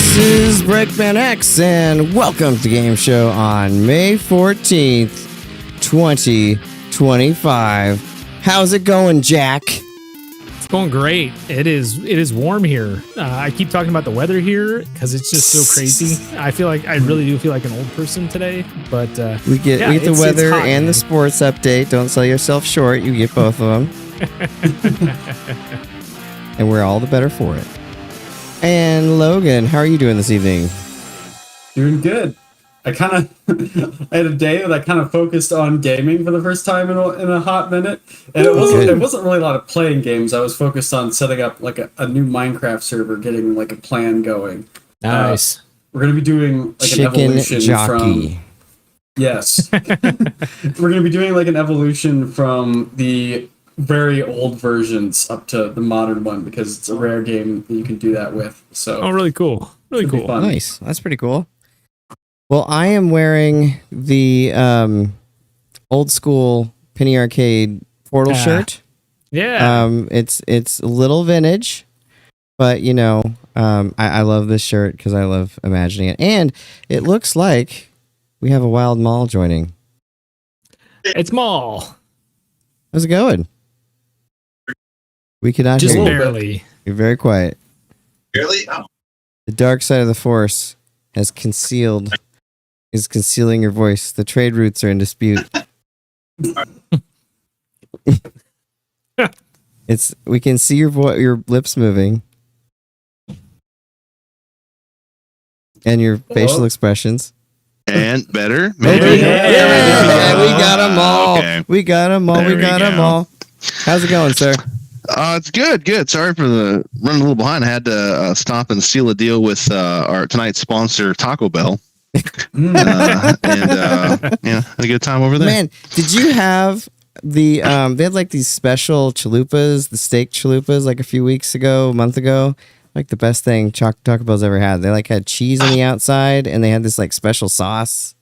This is BreakmanX, and welcome to the game show on May 14th, 2025. How's it going, Jack? It's going great. It is warm here. I keep talking about the weather here because it's just so crazy. I really do feel like an old person today. But we get the weather hot, and the sports update. Don't sell yourself short. You get both of them, and we're all the better for it. And Logan, how are you doing this evening? Doing good. I had a day that I kind of focused on gaming for the first time in a hot minute, and it wasn't really a lot of playing games. I was focused on setting up like a new Minecraft server, getting like a plan going. Nice. We're gonna be doing like an evolution from. Yes, we're gonna be doing like an evolution from the very old versions up to the modern one because it's a rare game that you can do that with. So really cool. Really cool. Nice. That's pretty cool. Well, I am wearing the old school Penny Arcade Portal shirt. Yeah. It's a little vintage, but you know, I love this shirt because I love imagining it, and it looks like we have a wild Maul joining. It's Maul. How's it going? We cannot just hear you. Barely. You're very quiet. Barely? Oh. The dark side of the Force is concealing your voice. The trade routes are in dispute. We can see your lips moving. And your facial expressions. And better? Maybe. Yeah, we got them all. Okay. We got them all. We got them all. How's it going, sir? It's good. Sorry for the running a little behind. I had to stop and seal a deal with our tonight's sponsor, Taco Bell. Had a good time over there. Man, did you have they had like these special chalupas, the steak chalupas, like a month ago? Like the best thing Taco Bell's ever had. They like had cheese on the outside, and they had this like special sauce.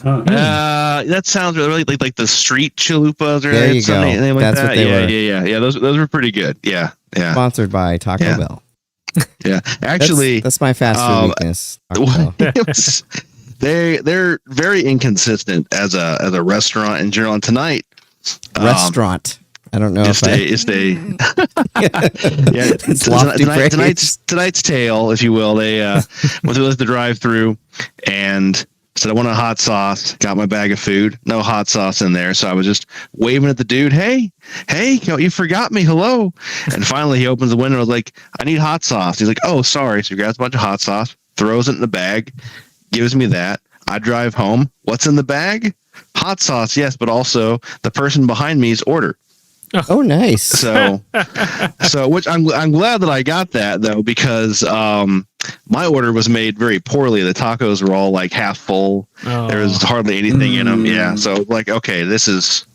That sounds really like the street chalupas or there you go. Like that's that. What they were. Yeah. Those were pretty good. Yeah. Sponsored by Taco Bell. Yeah, actually, that's my fast food weakness. They're very inconsistent as a restaurant in general. And tonight, restaurant. I don't know tonight's tale, if you will. They went through the drive-through and said, I want a hot sauce. Got my bag of food. No hot sauce in there. So I was just waving at the dude. Hey, you forgot me. Hello. And finally he opens the window. I was like, I need hot sauce. He's like, oh, sorry. So he grabs a bunch of hot sauce, throws it in the bag, gives me that. I drive home. What's in the bag? Hot sauce. Yes. But also the person behind me's order. Oh, nice. So which I'm glad that I got that though, because my order was made very poorly. The tacos were all like half full. Oh. There was hardly anything in them. Yeah. So like, okay, that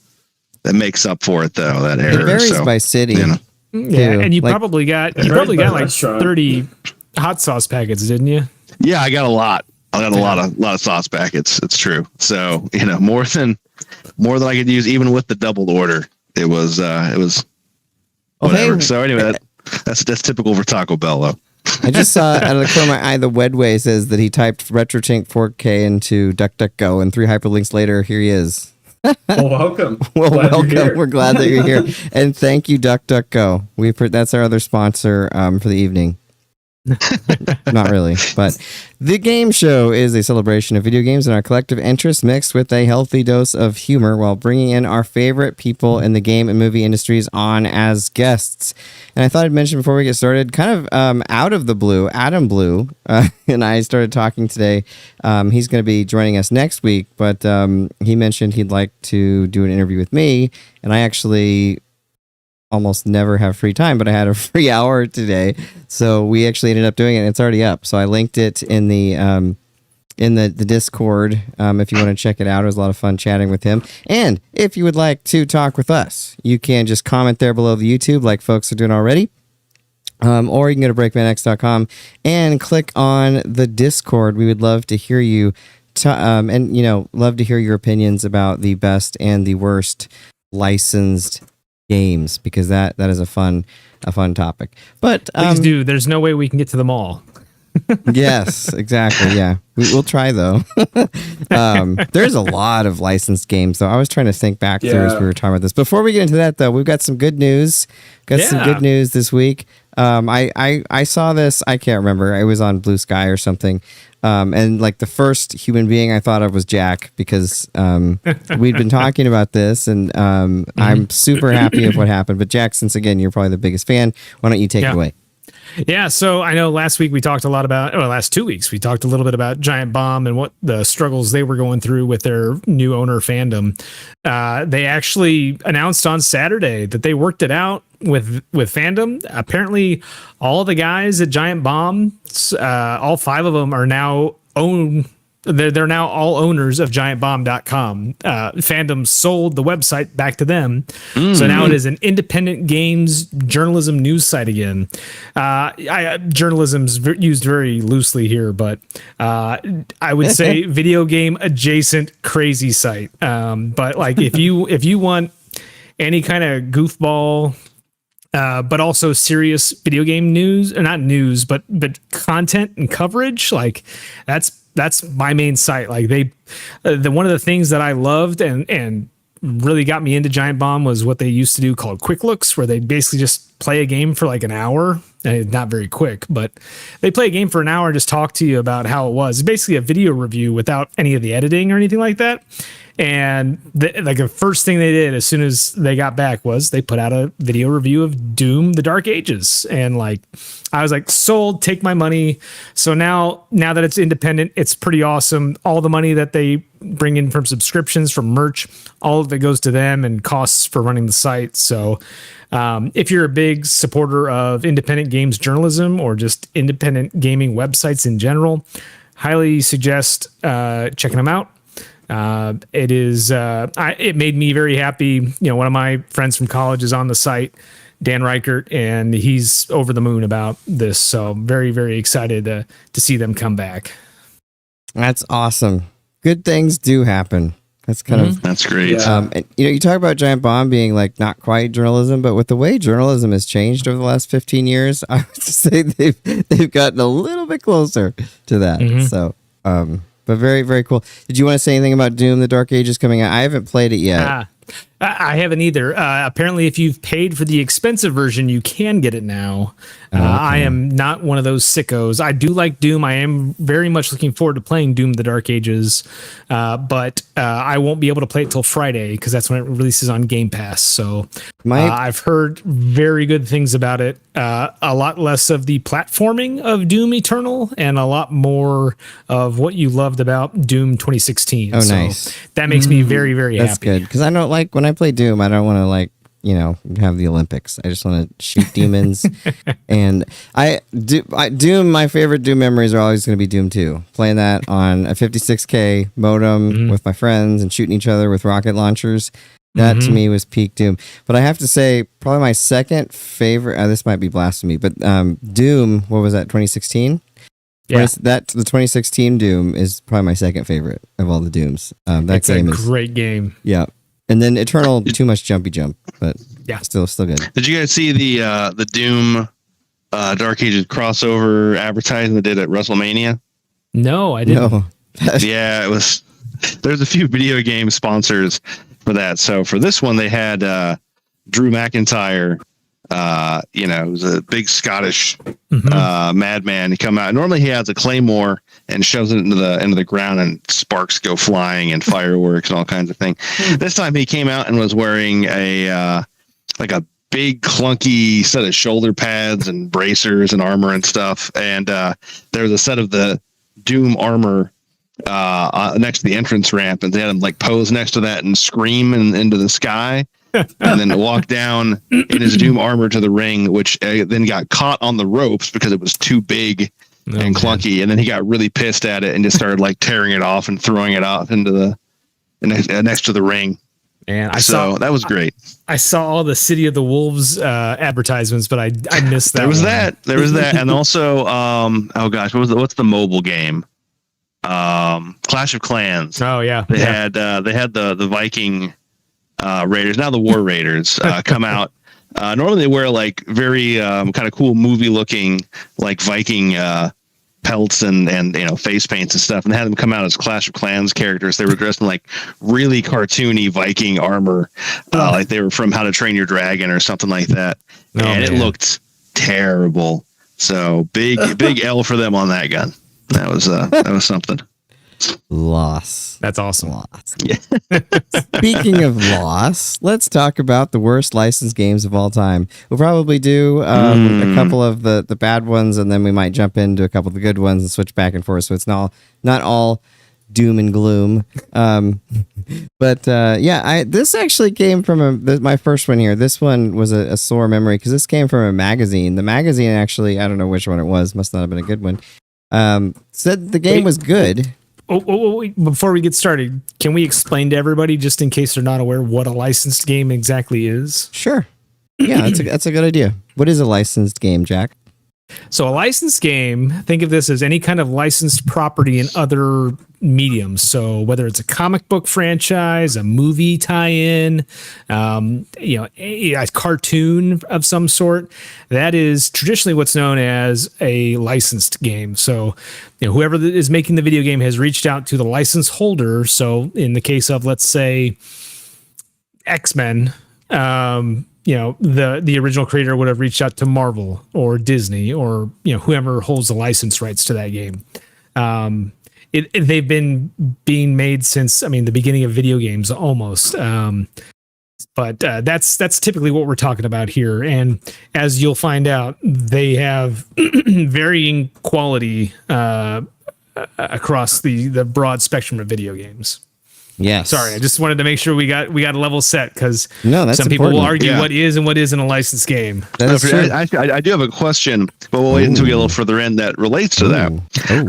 makes up for it though. That error. It varies by city. You know? Yeah, and you probably got like 30 hot sauce packets, didn't you? Yeah, I got a lot. I got a lot of sauce packets. It's true. So more than I could use even with the doubled order. It was whatever. Hey, so anyway, that's typical for Taco Bell though. I just saw out of the corner of my eye, the Wedway says that he typed RetroTink 4K into DuckDuckGo, and 3 hyperlinks later, here he is. Well, welcome. Welcome. We're glad that you're here, and thank you, DuckDuckGo. That's our other sponsor for the evening. Not really, but the game show is a celebration of video games and our collective interests mixed with a healthy dose of humor while bringing in our favorite people in the game and movie industries on as guests. And I thought I'd mention before we get started, kind of out of the blue, Adam Blue and I started talking today. He's going to be joining us next week, but he mentioned he'd like to do an interview with me, and I actually almost never have free time, but I had a free hour today, so we actually ended up doing it, and it's already up. So I linked it in the Discord if you want to check it out. It was a lot of fun chatting with him. And if you would like to talk with us, you can just comment there below the YouTube like folks are doing already. Or you can go to breakmanx.com and click on the Discord. We would love to hear you and love to hear your opinions about the best and the worst licensed games, because that is a fun topic. But please do. There's no way we can get to them all. Yes, exactly. Yeah, we'll try though. There's a lot of licensed games though. I was trying to think back through as we were talking about this. Before we get into that though, we've got some good news. Got some good news this week. I saw this. I can't remember. It was on Blue Sky or something. And like the first human being I thought of was Jack because we'd been talking about this, and I'm super happy with what happened. But Jack, since again you're probably the biggest fan, why don't you take it away? Yeah, so I know last week we talked a lot about, or last 2 weeks, we talked a little bit about Giant Bomb and what the struggles they were going through with their new owner fandom. They actually announced on Saturday that they worked it out with fandom. Apparently, all the guys at Giant Bomb, all 5 of them are now they're now all owners of giantbomb.com. Fandom sold the website back to them. So now it is an independent games journalism news site again. Journalism's used very loosely here, but I would say video game adjacent crazy site. But like if you want any kind of goofball, but also serious video game news, or not news, but content and coverage, like that's my main site. Like one of the things that I loved and really got me into Giant Bomb was what they used to do called Quick Looks, where they basically just play a game for like an hour. And it's not very quick, but they play a game for an hour and just talk to you about how it was. It's basically a video review without any of the editing or anything like that. And the first thing they did as soon as they got back was they put out a video review of Doom: The Dark Ages. And like, I was like, sold, take my money. So now that it's independent, it's pretty awesome. All the money that they bring in from subscriptions, from merch, all of it goes to them and costs for running the site. So if you're a big supporter of independent games journalism or just independent gaming websites in general, highly suggest checking them out. It made me very happy. You know, one of my friends from college is on the site, Dan Reichert, and he's over the moon about this. So very, very excited to see them come back. That's awesome. Good things do happen. That's kind of that's great. And, you talk about Giant Bomb being like not quite journalism, but with the way journalism has changed over the last 15 years, I would say they've gotten a little bit closer to that. So, but very, very cool. Did you want to say anything about Doom: The Dark Ages coming out? I haven't played it yet. I haven't either. Apparently, if you've paid for the expensive version, you can get it now. I am not one of those sickos. I do like Doom. I am very much looking forward to playing Doom: The Dark Ages, but I won't be able to play it till Friday because that's when it releases on Game Pass. So I've heard very good things about it. A lot less of the platforming of Doom Eternal and a lot more of what you loved about Doom 2016. Oh, nice. That makes me very, very happy. That's good because I don't like when I play Doom. I don't want to have the Olympics. I just want to shoot demons. And Doom, my favorite Doom memories are always going to be Doom 2. Playing that on a 56K modem with my friends and shooting each other with rocket launchers. That to me was peak Doom. But I have to say, probably my second favorite, this might be blasphemy, but Doom, what was that, 2016? Yeah. The 2016 Doom is probably my second favorite of all the Dooms. It's a great game. Yeah. And then Eternal, too much jumpy jump, but yeah, still good. Did you guys see the Doom Dark Ages crossover advertising they did at WrestleMania? No, I didn't. No. Yeah, it was. There's a few video game sponsors for that. So for this one, they had Drew McIntyre. He was a big Scottish madman. He come out. Normally he has a claymore and shoves it into the ground, and sparks go flying and fireworks and all kinds of things. This time he came out and was wearing a big clunky set of shoulder pads and bracers and armor and stuff. And there was a set of the Doom armor next to the entrance ramp, and they had him like pose next to that and scream into the sky. And then walk down in his Doom armor to the ring, which then got caught on the ropes because it was too big and clunky. And then he got really pissed at it and just started like tearing it off and throwing it off into the next to the ring. And that was great. I saw all the City of the Wolves advertisements, but I missed that. There was that, and also what's the mobile game? Clash of Clans. Oh yeah, they had the Viking. Raiders, now the War Raiders, come out. Normally they wear like very kind of cool movie looking like Viking pelts and face paints and stuff, and had them come out as Clash of Clans characters. They were dressed in like really cartoony Viking armor, like they were from How to Train Your Dragon or something like that. And it looked terrible. So big L for them on that gun. That was something. Loss. That's awesome. Loss. Yeah. Speaking of loss, let's talk about the worst licensed games of all time. We'll probably do a couple of the bad ones, and then we might jump into a couple of the good ones and switch back and forth. So it's not all doom and gloom. This actually came from my first one here. This one was a sore memory because this came from a magazine. The magazine actually, I don't know which one it was. Must not have been a good one. Said the game was good. Wait, before we get started, can we explain to everybody, just in case they're not aware, what a licensed game exactly is? Sure. Yeah, that's a good idea. What is a licensed game, Jack? So a licensed game, think of this as any kind of licensed property in other mediums. So whether it's a comic book franchise, a movie tie-in, a cartoon of some sort, that is traditionally what's known as a licensed game. So whoever is making the video game has reached out to the license holder. So in the case of, let's say, X-Men, the original creator would have reached out to Marvel or Disney or whoever holds the license rights to that game. They've been being made since the beginning of video games almost. But that's typically what we're talking about here. And as you'll find out, they have varying quality across the broad spectrum of video games. Yes. Sorry, I just wanted to make sure we got a level set because some people will argue what is and what isn't a licensed game. I do have a question, but we'll wait until we get a little further in that relates to that.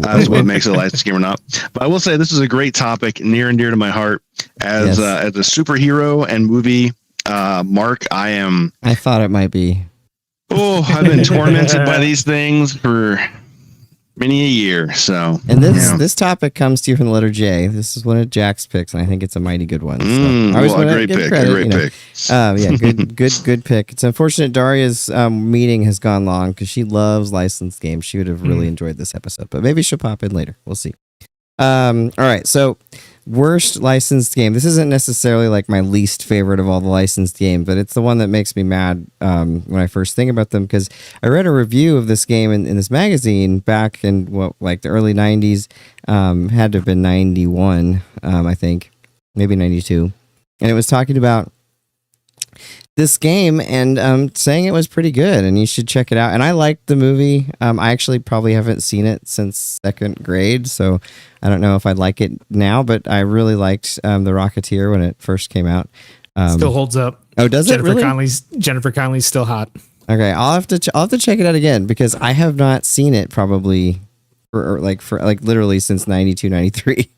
That's what makes it a licensed game or not. But I will say this is a great topic, near and dear to my heart. As a superhero and movie mark, I thought it might be. I've been tormented by these things for many a year. So, and this topic comes to you from the letter J. This is one of Jack's picks, and I think it's a mighty good one. So a great pick. Good pick. It's unfortunate Darria's meeting has gone long because she loves licensed games. She would have really enjoyed this episode, but maybe she'll pop in later. We'll see. All right, so worst licensed game. This isn't necessarily like my least favorite of all the licensed games, but it's the one that makes me mad when I first think about them, because I read a review of this game in this magazine back in the early 90s. Had to have been 91, I think, maybe 92. And it was talking about this game and saying it was pretty good and you should check it out. And I liked the movie. I actually probably haven't seen it since second grade, so I don't know if I'd like it now, but I really liked The Rocketeer when it first came out. Still holds up. Oh, does it really? Jennifer Connelly's still hot. Okay, I'll have to check it out again because I have not seen it probably for literally since 92, 93.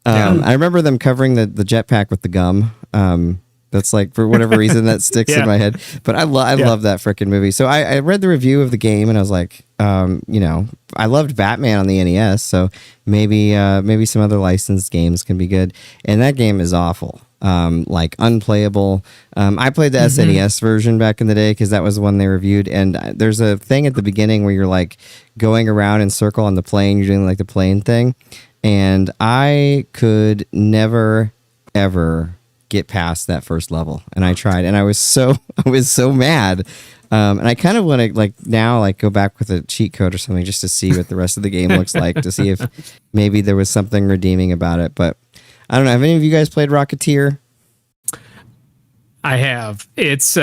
I remember them covering the jetpack with the gum. That's like, for whatever reason, that sticks in my head. But I love that freaking movie. So I read the review of the game and I was like, I loved Batman on the NES. So maybe some other licensed games can be good. And that game is awful. Unplayable. I played the SNES version back in the day because that was the one they reviewed. And there's a thing at the beginning where you're like going around in circle on the plane. You're doing like the plane thing. And I could never, ever get past that first level, and I tried, and I was so mad, and I kind of want to now go back with a cheat code or something just to see what the rest of the game looks like, to see if maybe there was something redeeming about it. But I don't know. Have any of you guys played Rocketeer? I have. It's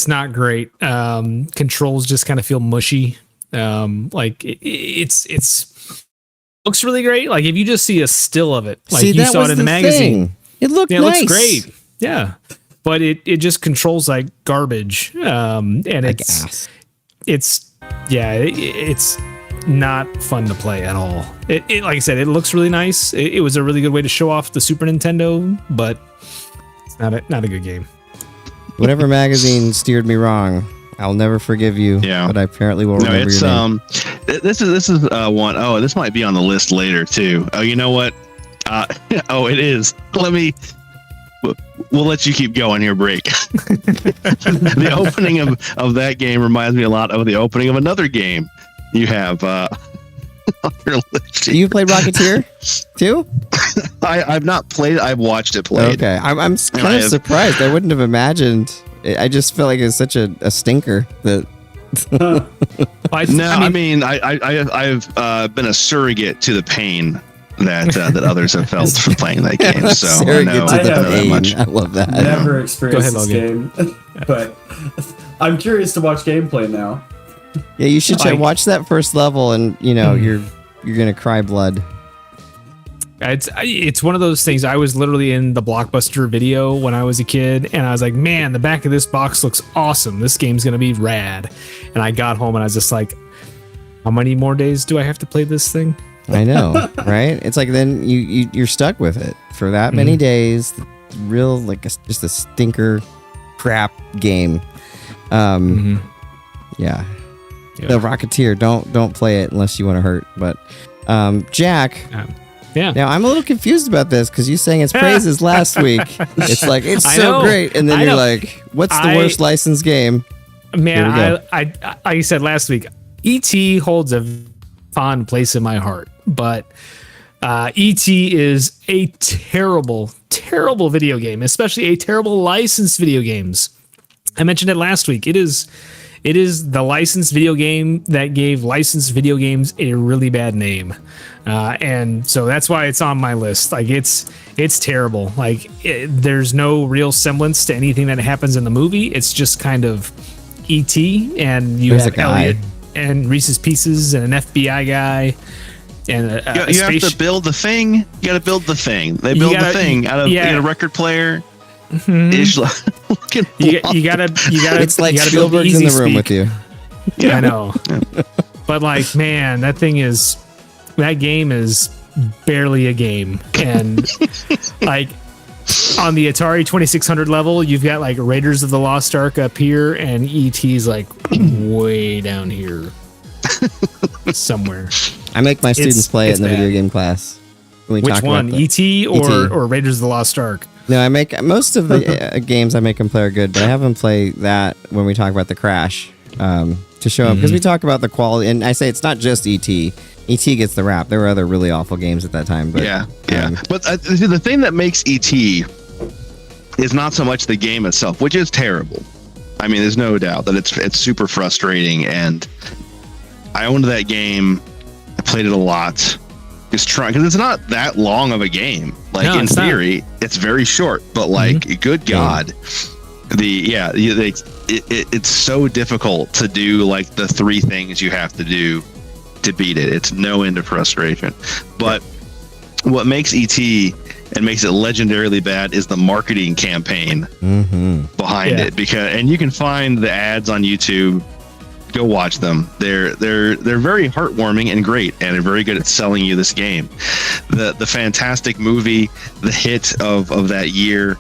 not great. Controls just kind of feel mushy. It's looks really great. Like if you just see a still of it, like you saw it in the magazine. It looked nice. It looks great. Yeah. But it just controls like garbage. And it's not fun to play at all. It like I said, it looks really nice. It was a really good way to show off the Super Nintendo, but it's not a good game. Whatever magazine steered me wrong, I'll never forgive you. Yeah. But I apparently will remember your name. This is one. Oh, this might be on the list later too. Oh, you know what? It is. We'll let you keep going here, Break. The opening of that game reminds me a lot of the opening of another game you have on your list. You played Rocketeer too? I've not played. I've watched it played. Okay, I'm kind of surprised. I wouldn't have imagined. I just felt like it's such a stinker that. I've been a surrogate to the pain that others have felt for playing that game. So I know that much. I love that. Never experienced this Logan. game, but I'm curious to watch gameplay now. Yeah, you should watch that first level, and you're gonna cry blood. It's one of those things. I was literally in the Blockbuster video when I was a kid, and I was like, man, the back of this box looks awesome. This game's going to be rad. And I got home and I was just like, how many more days do I have to play this thing? I know, right? It's like then you're stuck with it for that many days. Real, just a stinker crap game. Yeah. The Rocketeer, don't play it unless you want to hurt. But Jack... Yeah. Now I'm a little confused about this because you sang its praises last week. It's like it's so great, and then you're like, "What's the worst licensed game?" Man, I like I said last week, E.T. holds a fond place in my heart, but E.T. is a terrible, terrible video game, especially a terrible licensed video games. I mentioned it last week. It is the licensed video game that gave licensed video games a really bad name. And so that's why it's on my list. Like it's terrible. Like there's no real semblance to anything that happens in the movie. It's just kind of E.T. and you have Elliot and Reese's Pieces and an FBI guy. And you have to build the thing. You got to build the thing. They build the thing out of a record player. Mm-hmm. You gotta. It's like Spielberg's in the room with you. Yeah, I know. But like, man, that game is barely a game, and like on the Atari 2600 level, you've got like Raiders of the Lost Ark up here, and ET's like way down here somewhere. I make my students play it in the video game class. Which one, ET or Raiders of the Lost Ark? No, I make most of the games I make them play are good, but I have them play that when we talk about the Crash to show them because we talk about the quality, and I say it's not just ET. ET gets the rap. There were other really awful games at that time, but But the thing that makes ET is not so much the game itself, which is terrible. I mean, there's no doubt that it's super frustrating, and I owned that game. I played it a lot. Just trying because it's not that long of a game. Like in theory, it's very short, but like, good God, it's so difficult to do like the three things you have to do to beat it. It's no end of frustration. But what makes ET and makes it legendarily bad is the marketing campaign behind it. And you can find the ads on YouTube. Go watch them. They're very heartwarming and great, and they're very good at selling you this game. The fantastic movie, the hit of that year,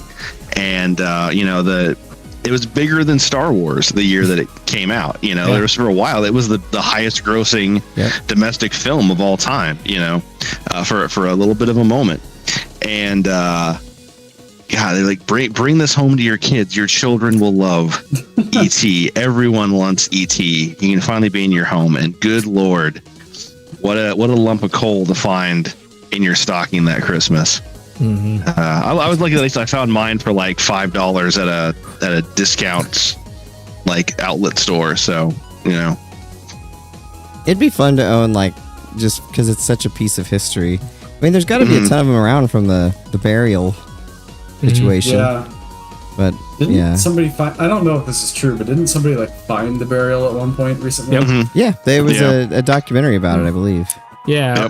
and it was bigger than Star Wars the year that it came out. There was for a while it was the highest grossing domestic film of all time. For a little bit of a moment, and they're like, bring this home to your kids. Your children will love E.T. Everyone wants E.T. You can finally be in your home, and good Lord, what a lump of coal to find in your stocking that Christmas. I was lucky at least I found mine for like $5 at a discount like outlet store. So it'd be fun to own, like, just because it's such a piece of history. I mean, there's got to be a ton of them around from the burial situation. Yeah. But didn't somebody find? I don't know if this is true, but didn't somebody like find the burial at one point recently? Yeah, there was a documentary about it, I believe. Yeah.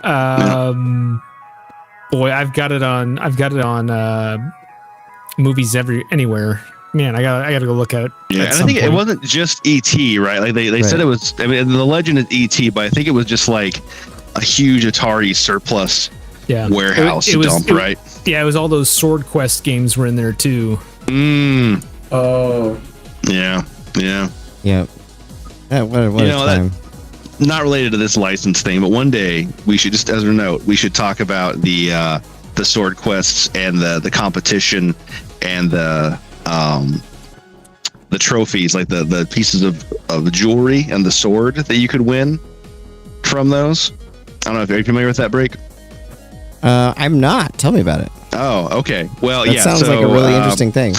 Boy, I've got it on movies anywhere. Man, I gotta go look at it. Yeah, and I think it wasn't just E.T., right? Like they said it was. I mean, the legend is E.T., but I think it was just like a huge Atari surplus warehouse dump, right? Yeah, it was all those Sword Quest games were in there too. Oh. Yeah. What a time. Not related to this license thing, but one day we should, just as a note, we should talk about the Sword Quests and the competition and the trophies, like the pieces of jewelry and the sword that you could win from those. don't know if you're familiar with that, Break. I'm not. Tell me about it. Oh, okay. Well, That yeah. sounds like a really interesting thing.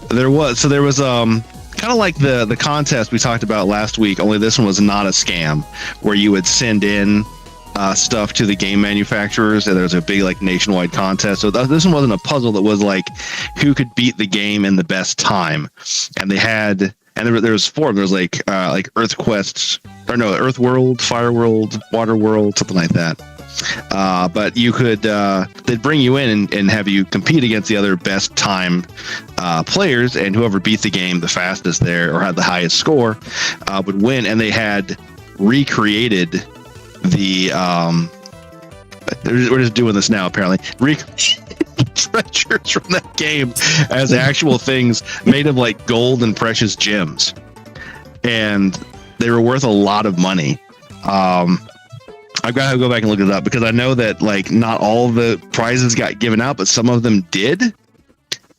There was kind of like the contest we talked about last week, only this one was not a scam, where you would send in stuff to the game manufacturers, and there was a big like nationwide contest. So this one wasn't a puzzle, that was like who could beat the game in the best time, and they had. And there was four. There was like Earth Quests, or no, Earth World, Fire World, Water World, something like that. But you could, they'd bring you in and have you compete against the other best time players, and whoever beat the game the fastest there or had the highest score would win. And they had recreated the. We're just doing this now, apparently. Treasures from that game as actual things made of like gold and precious gems, and they were worth a lot of money. I've got to go back and look it up, because I know that like not all the prizes got given out, but some of them did,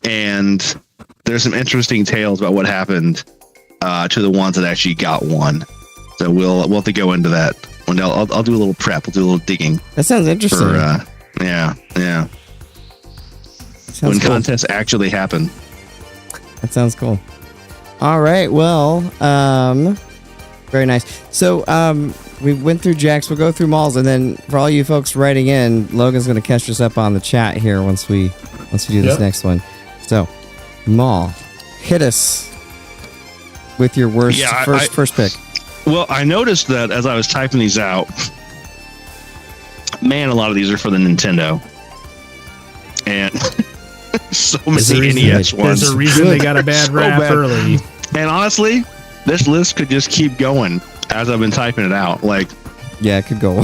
and there's some interesting tales about what happened to the ones that actually got one. So we'll have to go into that one. I'll do a little prep. We'll do a little digging. That sounds interesting. Yeah. Sounds when cool. contests actually happen. That sounds cool. All right. Well, very nice. So we went through Jack's. We'll go through Maul's, and then for all you folks writing in, Logan's going to catch us up on the chat here once we do this next one. So, Maul, hit us with your worst first pick. Well, I noticed that as I was typing these out, man, a lot of these are for the Nintendo, and so many NES ones. There's a reason they got a bad rap early. And honestly, this list could just keep going as I've been typing it out. Like, yeah, it could go.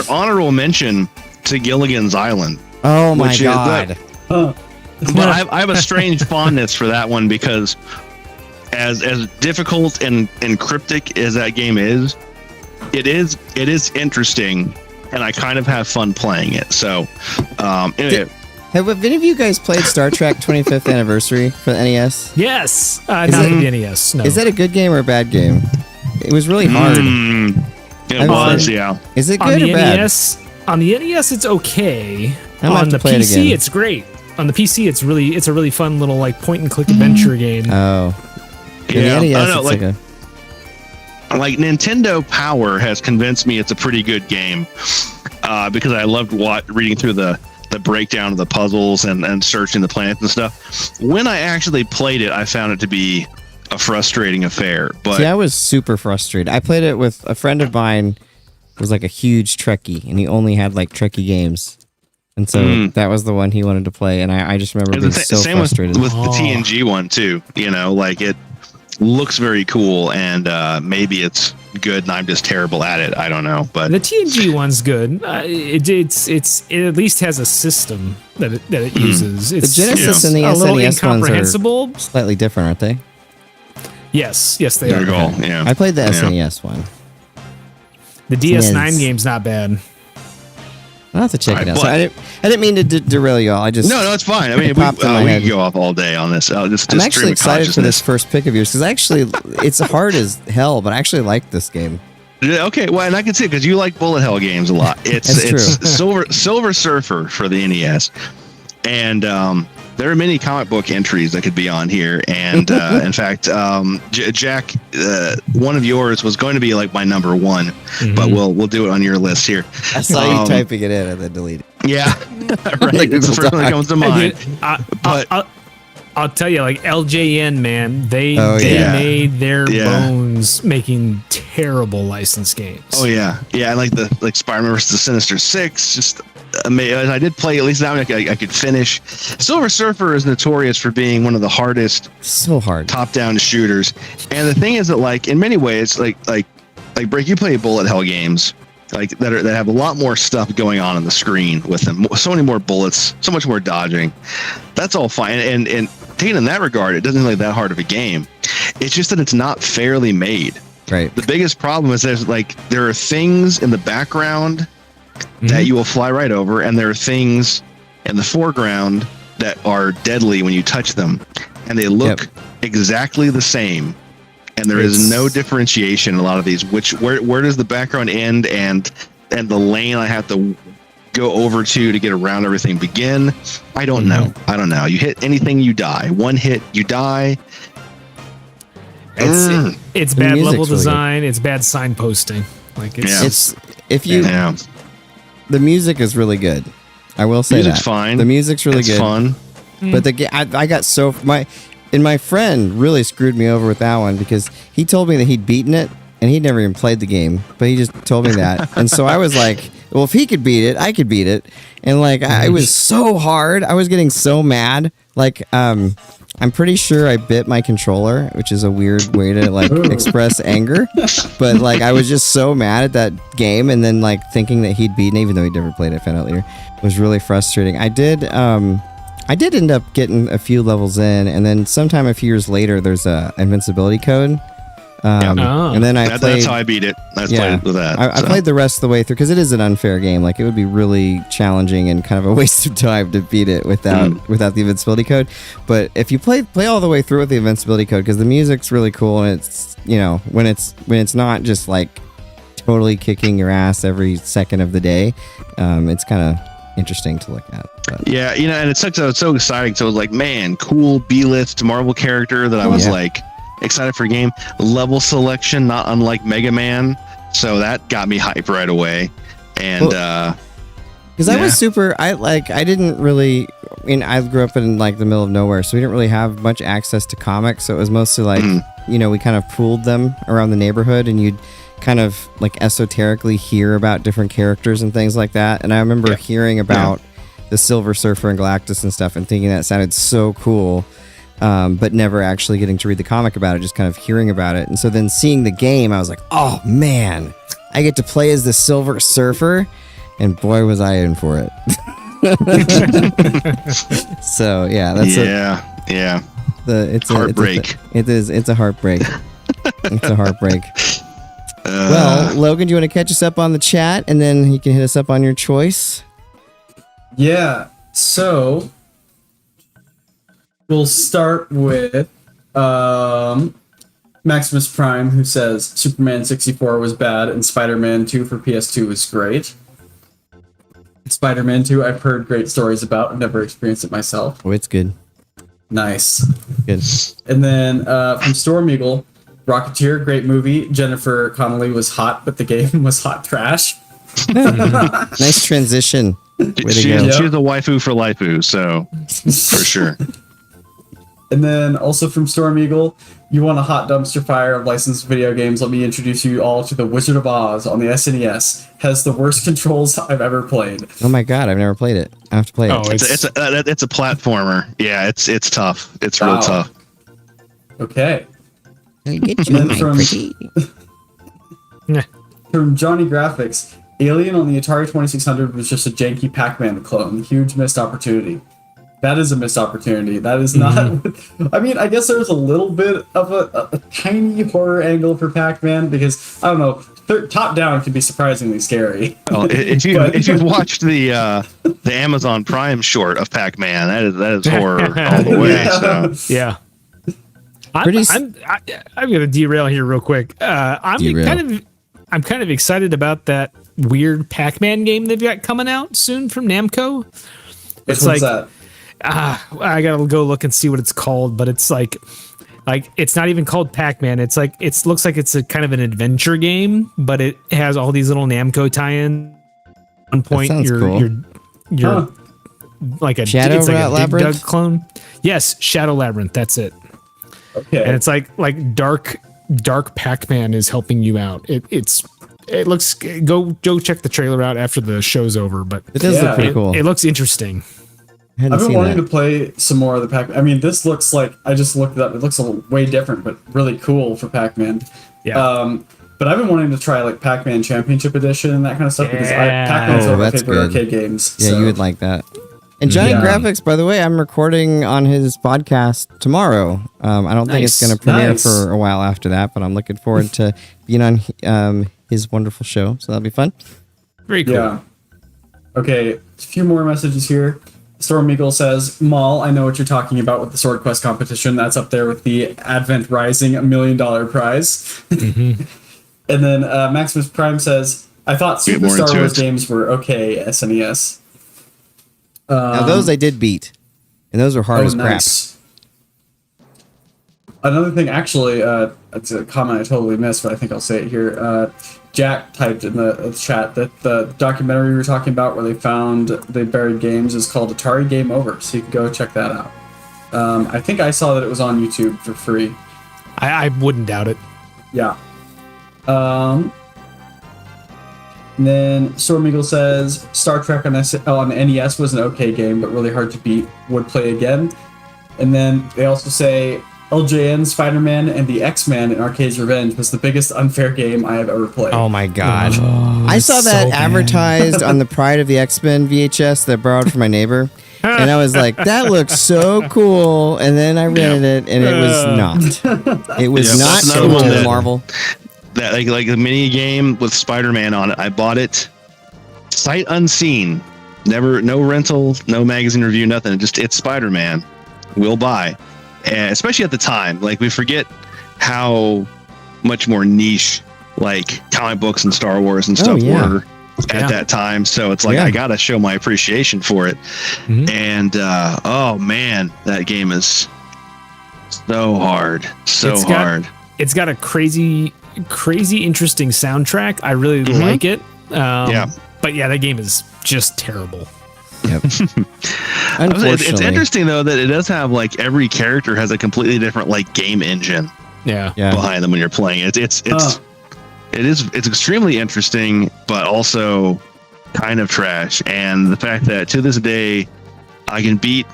Honorable mention to Gilligan's Island. Oh my god! But I have a strange fondness for that one, because as difficult and cryptic as that game is, it is interesting, and I kind of have fun playing it. So, anyway. Have any of you guys played Star Trek 25th Anniversary for the NES? Yes. Not the NES, no. Is that a good game or a bad game? It was really hard. It was, yeah. Is it good or bad? On the NES, it's okay. On the PC, it's great. On the PC, it's a really fun little like point and click adventure game. Oh. Yeah, the NES, I don't know, it's like Nintendo Power has convinced me it's a pretty good game, because I loved reading through the breakdown of the puzzles and searching the planets and stuff. When I actually played it, I found it to be a frustrating affair. But see, I was super frustrated. I played it with a friend of mine who was like a huge Trekkie, and he only had like Trekkie games. And so that was the one he wanted to play, and I just remember being so frustrated. With the TNG one too, like it looks very cool, and maybe it's good and I'm just terrible at it. I don't know, but the TNG one's good. It at least has a system that it uses. It's the Genesis and the a little SNES incomprehensible. Ones are slightly different, aren't they? Yes, they are. Yeah, I played the SNES one. The DS9 game's not bad. I'll have to check it out. So I didn't mean to derail y'all. I just no, it's fine. I mean, we can go off all day on this. I'm actually excited for this first pick of yours, because actually it's hard as hell, but I actually like this game. Okay, well, and I can see it because you like bullet hell games a lot. It's Silver Surfer for the NES, and there are many comic book entries that could be on here. And in fact, Jack, one of yours was going to be like my number one, but we'll do it on your list here. I saw you typing it in and then delete it. Yeah, right. It's the first one that comes to mind. I'll tell you, like LJN, man, they made their bones making terrible licensed games. Oh yeah, and like Spider-Man vs. the Sinister Six, just amazing. I did play at least that one. I could finish. Silver Surfer is notorious for being one of the hardest, top-down shooters. And the thing is that, like, in many ways, like Break, you play bullet hell games, like that have a lot more stuff going on the screen with them. So many more bullets, so much more dodging. That's all fine. And taken in that regard, it doesn't really that hard of a game. It's just that it's not fairly made. Right. The biggest problem is there are things in the background that you will fly right over, and there are things in the foreground that are deadly when you touch them, and they look exactly the same and there is no differentiation in a lot of these. Where does the background end and the lane I have to go over to get around everything begin? I don't know. You hit anything, you die. One hit, you die. It's bad level design. It's bad signposting. Like the music is really good. I will say music's that. Fine. The music's really good. It's fun. But I got my friend really screwed me over with that one because he told me that he'd beaten it and he'd never even played the game, but he just told me that. And so I was like, well, if he could beat it, I could beat it. And like, it was so hard. I was getting so mad. Like, I'm pretty sure I bit my controller, which is a weird way to like express anger. But like, I was just so mad at that game, and then like thinking that he'd beaten, even though he'd never played it, I found out later, was really frustrating. I did end up getting a few levels in, and then sometime a few years later, there's a invincibility code. And then that's how I beat it. I played with that. I played the rest of the way through because it is an unfair game. Like, it would be really challenging and kind of a waste of time to beat it without the invincibility code. But if you play all the way through with the invincibility code, because the music's really cool, and it's, you know, when it's not just like totally kicking your ass every second of the day, it's kind of interesting to look at. But. Yeah, you know, and it's so exciting. So it was like, man, cool B-list Marvel character that I was like excited for a game. Level selection, not unlike Mega Man. So that got me hyped right away. And because I was super, I didn't really, I mean, I grew up in like the middle of nowhere, so we didn't really have much access to comics. So it was mostly like, you know, we kind of pooled them around the neighborhood, and you'd kind of like esoterically hear about different characters and things like that. And I remember hearing about the Silver Surfer and Galactus and stuff, and thinking that sounded so cool. But never actually getting to read the comic about it, just kind of hearing about it. And so then seeing the game, I was like, oh man, I get to play as the Silver Surfer, and boy was I in for it. So yeah, that's it's heartbreak. It's a heartbreak. It's a heartbreak. Well, Logan, do you want to catch us up on the chat, and then you can hit us up on your choice? Yeah. So we'll start with Maximus Prime, who says Superman 64 was bad and Spider-Man 2 for PS2 was great. Spider-Man 2, I've heard great stories about. I've never experienced it myself. Oh, it's good. Nice. Good. And then from Storm Eagle, Rocketeer, great movie. Jennifer Connelly was hot, but the game was hot trash. Nice transition. She's a waifu for Laifu, so for sure. And then also from Storm Eagle, you want a hot dumpster fire of licensed video games? Let me introduce you all to The Wizard of Oz on the SNES. Has the worst controls I've ever played. Oh my god, I've never played it. I have to play it. Oh, it's a platformer. Yeah, it's tough. It's real tough. Okay. Get you, my pretty. From Johnny Graphics, Alien on the Atari 2600 was just a janky Pac-Man clone. Huge missed opportunity. That is a missed opportunity. That is not... I mean, I guess there's a little bit of a tiny horror angle for Pac-Man, because, I don't know, top down can be surprisingly scary. Well, if you've watched the Amazon Prime short of Pac-Man, that is horror all the way. So. Yeah. I'm going to derail here real quick. I'm kind of excited about that weird Pac-Man game they've got coming out soon from Namco. Which one's that? I gotta go look and see what it's called, but it's like it's not even called Pac-Man. It's like looks like it's a kind of an adventure game, but it has all these little Namco tie-in. At one point, you're like a Shadow Labyrinth Dig Dug clone. Yes, Shadow Labyrinth. That's it. Okay, and it's like dark Pac-Man is helping you out. It looks go check the trailer out after the show's over, but it does look pretty cool. It looks interesting. I've been wanting to play some more of the Pac-Man. I mean, this looks like, I just looked it up. It looks way different, but really cool for Pac-Man. Yeah. But I've been wanting to try like Pac-Man Championship Edition and that kind of stuff, because Pac-Man's one of my favorite arcade games. Yeah, so. You would like that. And Johnny Graphics, by the way, I'm recording on his podcast tomorrow. I don't think it's going to premiere for a while after that, but I'm looking forward to being on his wonderful show. So that'll be fun. Very cool. Yeah. Okay, a few more messages here. Storm Eagle says, Maul, I know what you're talking about with the Sword Quest competition. That's up there with the Advent Rising $1 million prize. Mm-hmm. And then Maximus Prime says, I thought Super Star Wars games were okay, SNES. Now those I did beat. And those were hard as crap. Another thing, actually, it's a comment I totally missed, but I think I'll say it here. Jack typed in the chat that the documentary we were talking about where they found the buried games is called Atari Game Over, so you can go check that out. I think I saw that it was on YouTube for free. I wouldn't doubt it. Yeah. And then Storm Eagle says Star Trek on NES was an okay game, but really hard to beat. Would play again. And then they also say LJN, Spider-Man, and the X-Men in Arcade's Revenge was the biggest unfair game I have ever played. Oh my god. I saw that advertised on the Pride of the X-Men VHS that I borrowed from my neighbor. And I was like, that looks so cool. And then I rented it, and it was not. It was not so to Marvel. That like the mini game with Spider-Man on it. I bought it sight unseen. Never, no rental, no magazine review, nothing. It's Spider-Man. We'll buy. And especially at the time, like we forget how much more niche like comic books and Star Wars and stuff were at that time. So it's like I gotta show my appreciation for it. Mm-hmm. And oh man, that game is so hard, It's got a crazy interesting soundtrack. I really like it. But yeah, that game is just terrible. Yep. It's interesting though that it does have like every character has a completely different like game engine behind them when you're playing it. It's extremely interesting, but also kind of trash. And the fact that to this day I can beat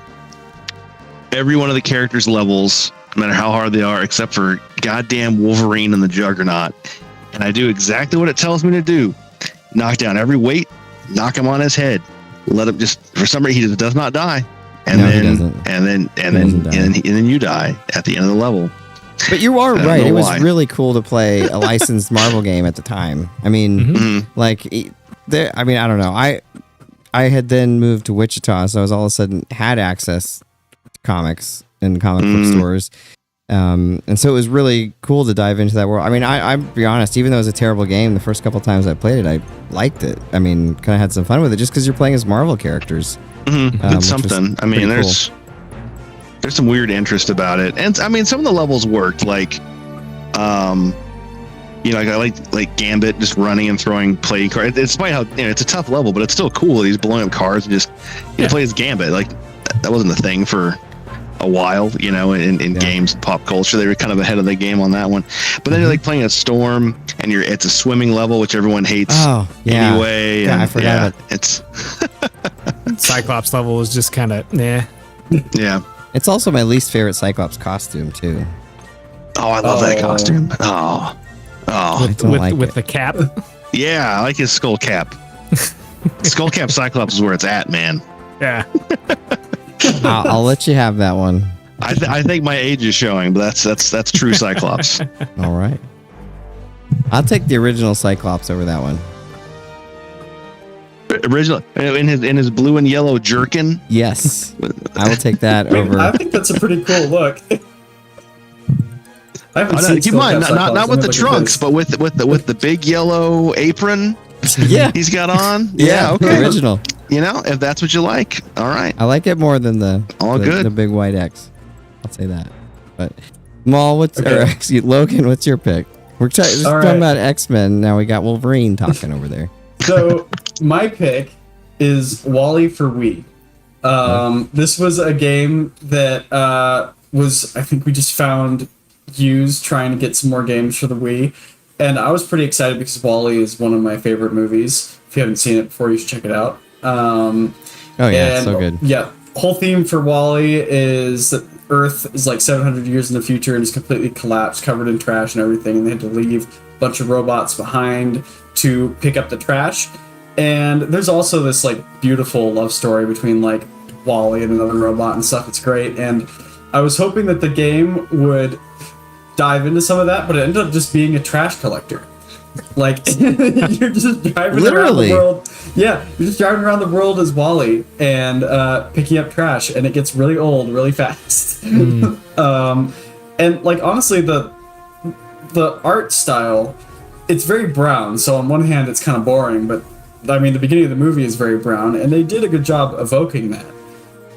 every one of the characters' levels, no matter how hard they are, except for goddamn Wolverine and the Juggernaut, and I do exactly what it tells me to do: knock down every weight, knock him on his head. Let him just, for some reason, he just does not die, and then you die at the end of the level. But you are right. It was really cool to play a licensed Marvel game at the time. I mean, like, I don't know. I had then moved to Wichita, so I was all of a sudden had access to comics in comic book stores. And so it was really cool to dive into that world. I mean, I'll be honest, even though it was a terrible game, the first couple times I played it, I liked it. I mean, kind of had some fun with it just because you're playing as Marvel characters. It's something. I mean, there's some weird interest about it. And I mean, some of the levels worked, like, I like Gambit just running and throwing play cards. Despite how, it's a tough level, but it's still cool. He's blowing up cards and just, play as Gambit. Like, that wasn't a thing for a while, in games and pop culture. They were kind of ahead of the game on that one. But then you're like playing a Storm, and it's a swimming level, which everyone hates anyway. Yeah, I forgot it. It's Cyclops level is just kind of Yeah. It's also my least favorite Cyclops costume too. Oh, I love that costume. With the cap. Yeah, I like his skull cap. Skull cap Cyclops is where it's at, man. Yeah. I'll let you have that one. I think my age is showing, but that's true Cyclops. All right. I'll take the original Cyclops over that one. Original in his blue and yellow jerkin. Yes, I will take that over. I think that's a pretty cool look. Keep in mind, not with the trunks, but with the big yellow apron. Yeah, he's got on. Yeah, okay. Original. If that's what you like, all right. I like it more than the big white X. I'll say that. But Maul, Logan, what's your pick? We're talking about X-Men. Now we got Wolverine talking over there. So my pick is Wall-E for Wii. This was a game that I think we just found used trying to get some more games for the Wii. And I was pretty excited because Wall-E is one of my favorite movies. If you haven't seen it before, you should check it out. It's so good. Yeah, whole theme for Wall-E is that Earth is like 700 years in the future and is completely collapsed, covered in trash and everything, and they had to leave a bunch of robots behind to pick up the trash. And there's also this like beautiful love story between like Wall-E and another robot and stuff. It's great. And I was hoping that the game would dive into some of that, but it ended up just being a trash collector. Like you're just driving Literally. around the world. Yeah, you're just driving around the world as Wally and picking up trash, and it gets really old really fast. And like honestly, the art style, it's very brown. So on one hand, it's kind of boring, but I mean, the beginning of the movie is very brown, and they did a good job evoking that.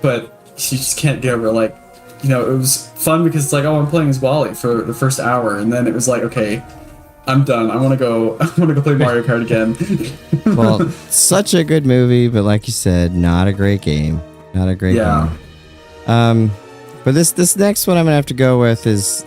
But you just can't get over, like, you know, it was fun because it's like, oh, I'm playing as Wally for the first hour, and then it was like, okay, I'm done. I want to go play Mario Kart again. Well, such a good movie, but like you said, not a great game. Not a great game. But this next one I'm gonna have to go with is,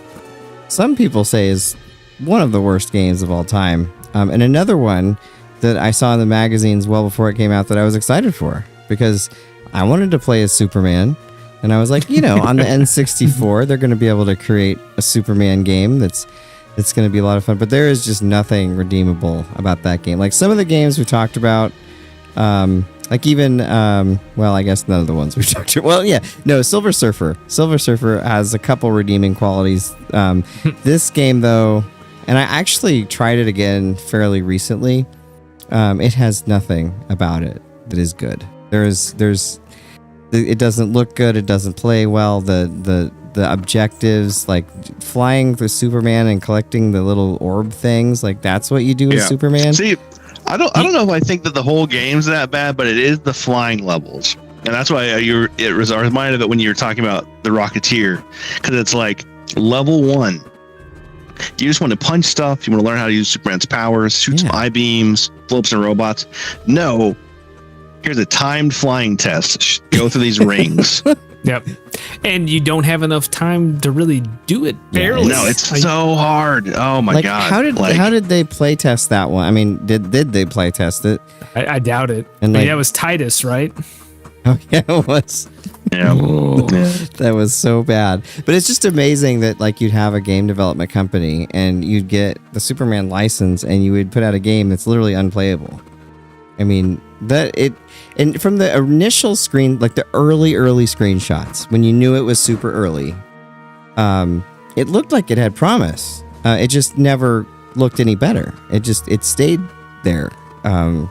some people say, is one of the worst games of all time, and another one that I saw in the magazines well before it came out that I was excited for, because I wanted to play as Superman, and I was like, you know, on the N64 they're going to be able to create a Superman game that's going to be a lot of fun, but there is just nothing redeemable about that game. Like some of the games we talked about, like even well, I guess none of the ones we talked about. Well, yeah, no, Silver Surfer has a couple redeeming qualities. This game though, and I actually tried it again fairly recently. It has nothing about it that is good. It doesn't look good. It doesn't play well. The objectives, like flying the Superman and collecting the little orb things, like that's what you do as Superman. See, I don't know if I think that the whole game's that bad, but it is the flying levels, and that's why I was reminded of it when you were talking about the Rocketeer, because it's like level 1. You just want to punch stuff. You want to learn how to use Superman's powers, shoot some I-beams, flip some robots. No, here's a timed flying test. Go through these rings. Yep. And you don't have enough time to really do it barely. No, it's so hard. Oh my God. How did they play test that one? I mean, did they play test it? I doubt it. And that was Titus, right? Oh yeah, it was. Yeah. That was so bad. But it's just amazing that like you'd have a game development company and you'd get the Superman license and you would put out a game that's literally unplayable. I mean, and from the initial screen, like the early screenshots, when you knew it was super early, it looked like it had promise. It just never looked any better. It stayed there. But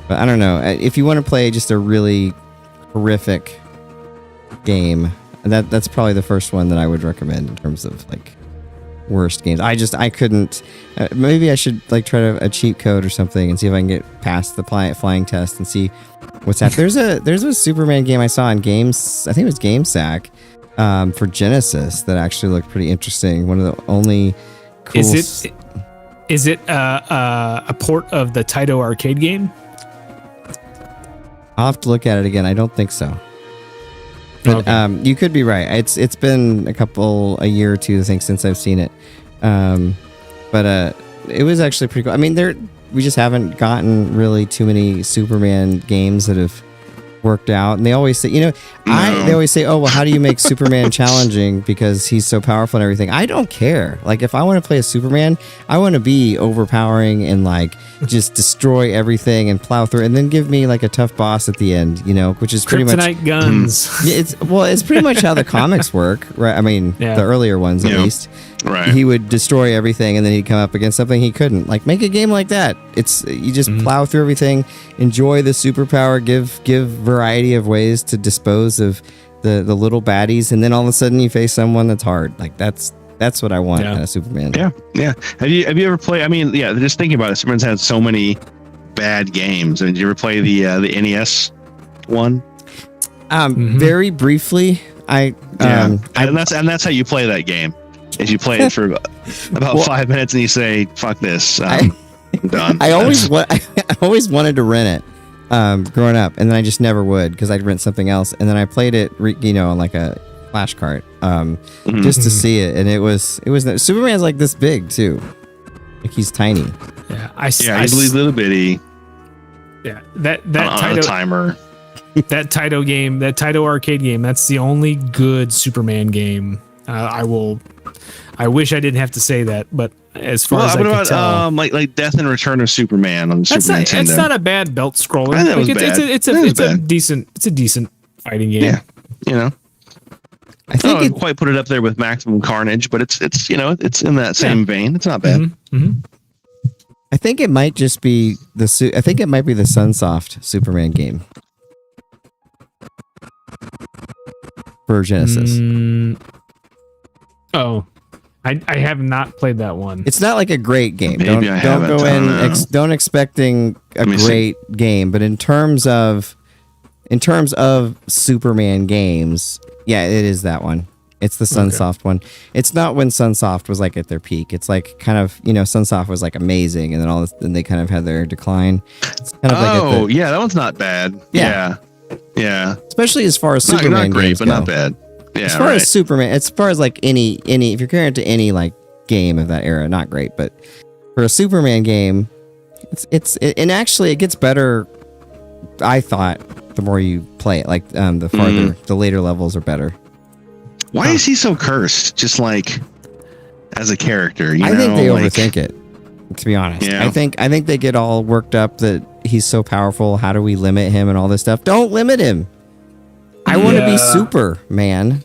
I don't know. If you want to play just a really horrific game, that's probably the first one that I would recommend in terms of like worst games. I couldn't. Maybe I should like try a cheat code or something and see if I can get past the flying test and see what's that. There's a Superman game I saw in games. I think it was GameSack for Genesis that actually looked pretty interesting. One of the only cool. Is it a port of the Taito arcade game? I'll have to look at it again. I don't think so. But you could be right. It's been a year or two, I think, since I've seen it. But it was actually pretty cool. I mean, we just haven't gotten really too many Superman games that have worked out. And they always say, they always say, oh, well, how do you make Superman challenging because he's so powerful and everything? I don't care. Like, if I want to play a Superman, I want to be overpowering and like just destroy everything and plow through, and then give me like a tough boss at the end, which is pretty much kryptonite guns. It's pretty much how the comics work, right? I mean, the earlier ones at least. Right. He would destroy everything, and then he'd come up against something he couldn't. Like, make a game like that. It's you just plow through everything, enjoy the superpower, give variety of ways to dispose of the little baddies, and then all of a sudden you face someone that's hard. Like that's what I want out of Superman. Yeah. Have you ever played? I mean, just thinking about it, Superman's had so many bad games. And did you ever play the NES one? Very briefly. And that's how you play that game. Is you play it for about 5 minutes and you say, "Fuck this, I'm done." I always wanted to rent it growing up, and then I just never would because I'd rent something else, and then I played it, on like a flash cart, just to see it, and it was Superman's like this big too, like he's tiny. He's little bitty. Yeah, that on Taito, a timer. That Taito game, that Taito arcade game, that's the only good Superman game. I wish I didn't have to say that, but as far as I can tell, like Death and Return of Superman on the Super Nintendo. It's not a bad belt scroller. I think it's a decent fighting game. Yeah, I think it quite put it up there with Maximum Carnage, but it's in that same vein. It's not bad. I think it might just be the Sunsoft Superman game for Genesis. Oh, I have not played that one. It's not like a great game. Maybe Don't go in don't expecting a great game, but in terms of Superman games, yeah, it is that one. It's the Sunsoft one. It's not when Sunsoft was like at their peak. It's like kind of, Sunsoft was like amazing, and then they kind of had their decline. It's kind of yeah, that one's not bad. Yeah. Especially as far as Superman not great, games but go. not bad. Yeah, as far as Superman, as far as like any, if you're comparing it to any like game of that era, not great, but for a Superman game, and actually it gets better. I thought the more you play it, like the later levels are better. Why is he so cursed? Just like as a character, I think they overthink it. To be honest, Yeah. I think they get all worked up that he's so powerful. How do we limit him and all this stuff? Don't limit him. I want to be Superman.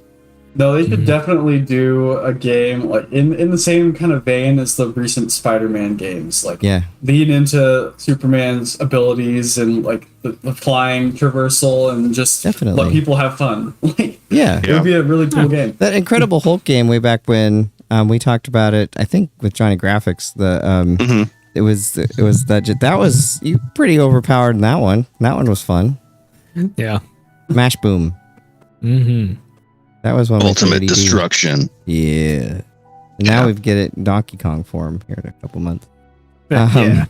No, they should definitely do a game like in the same kind of vein as the recent Spider-Man games. Like, lean into Superman's abilities and like the flying traversal and just let people have fun. It would be a really cool game. That Incredible Hulk game way back when we talked about it. I think with Johnny Graphics. It was you pretty overpowered in that one. That one was fun. Yeah. Mash Boom. That was one. Ultimate Destruction. Yeah. And now we get it in Donkey Kong form here in a couple months. I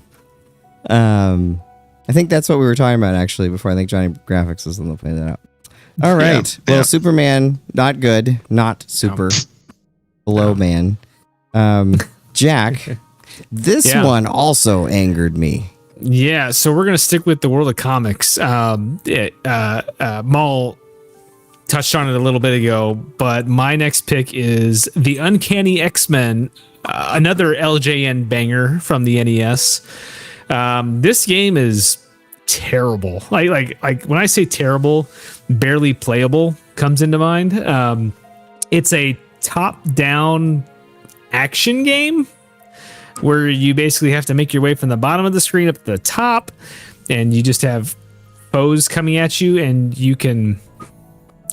think that's what we were talking about actually before. I think Johnny Graphics was the one to play that out. All right. Well, Superman, not good, not super. Below man. Jack, this one also angered me. Yeah, so we're gonna stick with the world of comics. Maul touched on it a little bit ago, but my next pick is the Uncanny X-Men, another LJN banger from the NES. This game is terrible. Like when I say terrible, barely playable comes into mind. It's a top-down action game where you basically have to make your way from the bottom of the screen up to the top, and you just have foes coming at you, and you can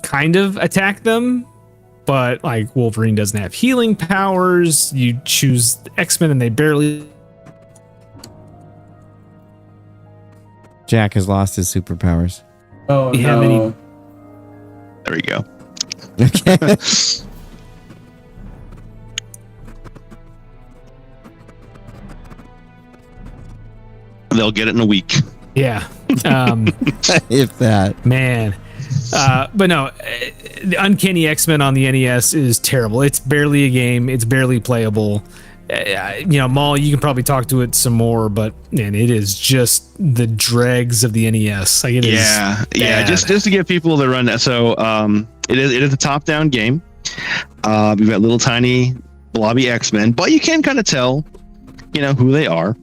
kind of attack them, but like Wolverine doesn't have healing powers. You choose X-Men and they barely. Jack has lost his superpowers. Oh no. There we go. Okay. They'll get it in a week. Yeah. If that. Man. But no, the Uncanny X-Men on the NES is terrible. It's barely a game. It's barely playable. Maul, you can probably talk to it some more, but man, it is just the dregs of the NES. Like it is. Yeah. Just to give people the run. So it is a top-down game. We've got little tiny blobby X-Men, but you can kind of tell, who they are.